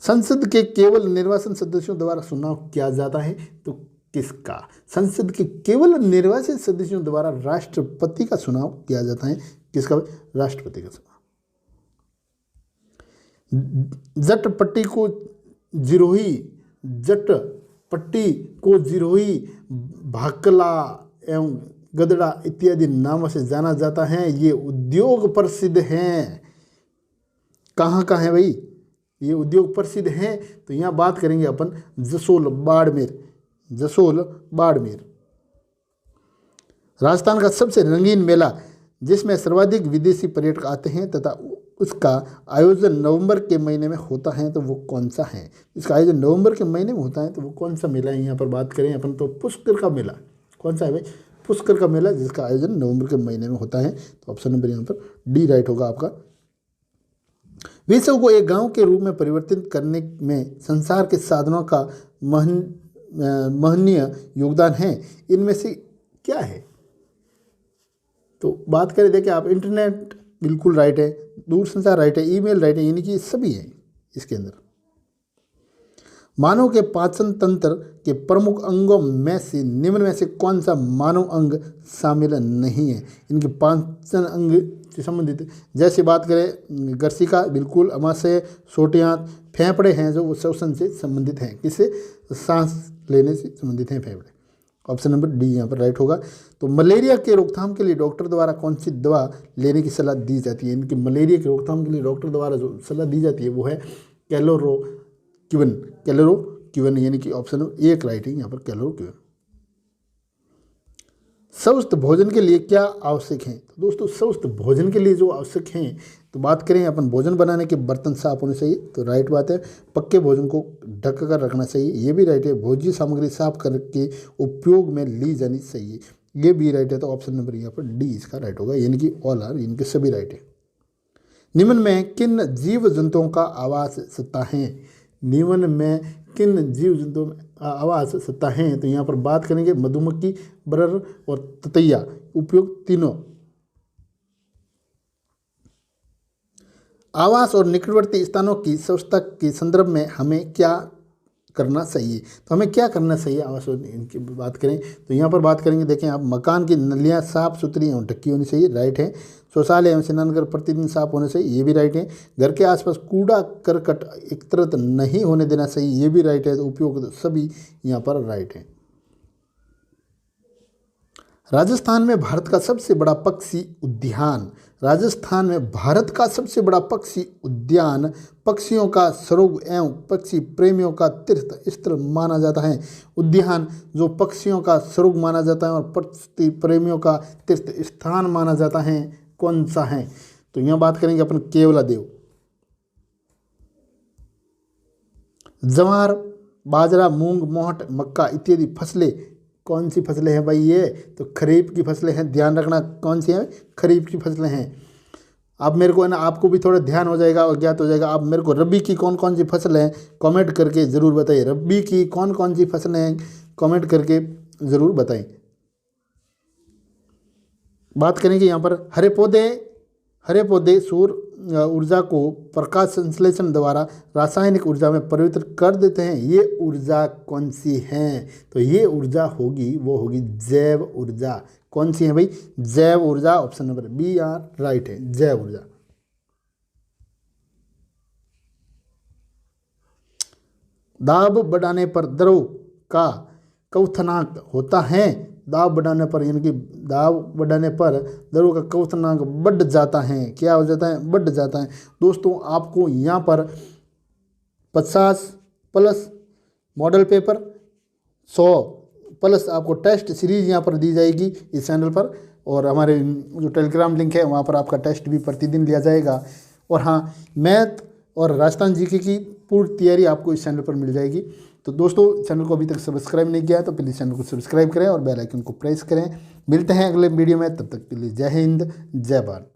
संसद के केवल निर्वाचित सदस्यों द्वारा चुनाव किया जाता है तो किसका? संसद के केवल निर्वाचित सदस्यों द्वारा राष्ट्रपति का चुनाव किया जाता है। किसका? राष्ट्रपति का चुनाव। जट पट्टी को जिरोही, भाकला एवं गदड़ा इत्यादि नामों से जाना जाता है। ये उद्योग प्रसिद्ध हैं। कहाँ है भाई ये उद्योग प्रसिद्ध हैं? तो यहाँ बात करेंगे अपन जसोल बाड़मेर। राजस्थान का सबसे रंगीन मेला जिसमें सर्वाधिक विदेशी पर्यटक आते हैं तथा उसका आयोजन नवंबर के महीने में होता है तो वो कौन सा है? इसका आयोजन नवंबर के महीने में होता है तो वो कौन सा मेला है? यहाँ पर बात करें अपन तो पुष्कर का मेला। कौन सा है भाई? पुष्कर का मेला, जिसका आयोजन नवंबर के महीने में होता है। तो ऑप्शन नंबर यहाँ पर डी राइट होगा आपका। विश्व को एक गांव के रूप में परिवर्तित करने में संसार के साधनों का महनीय योगदान है। इनमें से क्या है? तो बात करें, देखिए आप, इंटरनेट बिल्कुल राइट है, दूरसंचार राइट है, ईमेल राइट है, यानी कि सभी है इसके अंदर। मानव के पाचन तंत्र के प्रमुख अंगों में से निम्न में से कौन सा मानव अंग शामिल नहीं है? इनके पाचन अंग से संबंधित जैसे बात करें गर्सिका बिल्कुल, अमाशय, सोटियात, फेफड़े हैं जो वो श्वसन से संबंधित हैं, किससे? सांस लेने से संबंधित हैं फेफड़े। ऑप्शन नंबर डी यहाँ पर राइट होगा। तो मलेरिया के रोकथाम के लिए डॉक्टर द्वारा कौन सी दवा लेने की सलाह दी जाती है? इनकी मलेरिया की रोकथाम के लिए डॉक्टर द्वारा जो सलाह दी जाती है वो है कैलोरोक्विन, यानी कि ऑप्शन एक राइट है यहाँ पर कैलोरोक्विन। स्वस्थ भोजन के लिए क्या आवश्यक है? तो दोस्तों स्वस्थ भोजन के लिए जो आवश्यक हैं, तो बात करें अपन भोजन बनाने के बर्तन साफ होने चाहिए, तो राइट बात है। पक्के भोजन को ढक कर रखना चाहिए, ये भी राइट है। भोज्य सामग्री साफ करके उपयोग में ली जानी चाहिए, ये भी राइट है। तो ऑप्शन नंबर यहाँ पर डी इसका राइट होगा, यानी कि ऑल आर, इनके सभी राइट है। निम्न में किन जीव जंतुओं का आवास सत्ता है? निम्न में किन जीव जंतुओं में आवास सत्ता है? तो यहाँ पर बात करेंगे मधुमक्खी, बरर और ततैया, उपयुक्त तीनों। आवास और निकटवर्ती स्थानों की स्वच्छता के संदर्भ में हमें क्या करना चाहिए? तो हमें क्या करना चाहिए आवास और इनकी बात करें तो यहाँ पर बात करेंगे, देखें आप, मकान की नलियाँ साफ सुथरी और ढकी होनी चाहिए, राइट है। शौचालय एवं स्नानघर प्रतिदिन साफ होने चाहिए, ये भी राइट है। घर के आसपास कूड़ा करकट एकत्रित नहीं होने देना चाहिए, ये भी राइट है। तो उपयोग सभी यहाँ पर राइट है। राजस्थान में भारत का सबसे बड़ा पक्षी उद्यान, राजस्थान में भारत का सबसे बड़ा पक्षी उद्यान पक्षियों का स्वरूप एवं पक्षी प्रेमियों का तीर्थ स्थल माना जाता है। उद्यान जो पक्षियों का स्वरूप माना जाता है और पक्षी प्रेमियों का तीर्थ स्थान माना जाता है, कौन सा है? तो यहाँ बात करेंगे अपन केवलादेव। जवार, बाजरा, मूंग, मोहट, मक्का इत्यादि फसलें कौन सी फसलें हैं भाई? ये तो खरीफ की फसलें हैं, ध्यान रखना कौन सी हैं? खरीफ की फसलें हैं। आप मेरे को है ना, आपको भी थोड़ा ध्यान हो जाएगा और ज्ञात हो जाएगा। आप मेरे को रबी की कौन कौन सी फसलें हैं कमेंट करके ज़रूर बताइए। रबी की कौन कौन सी फसलें हैं कमेंट करके ज़रूर बताइए। बात करेंगे यहाँ पर हरे पौधे सौर ऊर्जा को प्रकाश संश्लेषण द्वारा रासायनिक ऊर्जा में परिवर्तित कर देते हैं, ये ऊर्जा कौन सी है? तो ये ऊर्जा होगी, वो होगी जैव ऊर्जा। कौन सी है भाई? जैव ऊर्जा, option number B are right है, जैव ऊर्जा। दाब बढ़ाने पर द्रव का क्वथनांक होता है। दाब बढ़ाने पर, यानी कि दाब बढ़ाने पर द्रव का क्वथनांक बढ़ जाता है। क्या हो जाता है? बढ़ जाता है। दोस्तों आपको यहाँ पर 50 प्लस मॉडल पेपर, 100 प्लस आपको टेस्ट सीरीज यहाँ पर दी जाएगी इस चैनल पर, और हमारे जो टेलीग्राम लिंक है वहाँ पर आपका टेस्ट भी प्रतिदिन लिया जाएगा। और हाँ, मैथ और राजस्थान जीके की पूरी तैयारी आपको इस चैनल पर मिल जाएगी। तो दोस्तों चैनल को अभी तक सब्सक्राइब नहीं किया है तो प्लीज़ चैनल को सब्सक्राइब करें और बेल आइकन को प्रेस करें। मिलते हैं अगले वीडियो में, तब तक के लिए जय हिंद, जय भारत।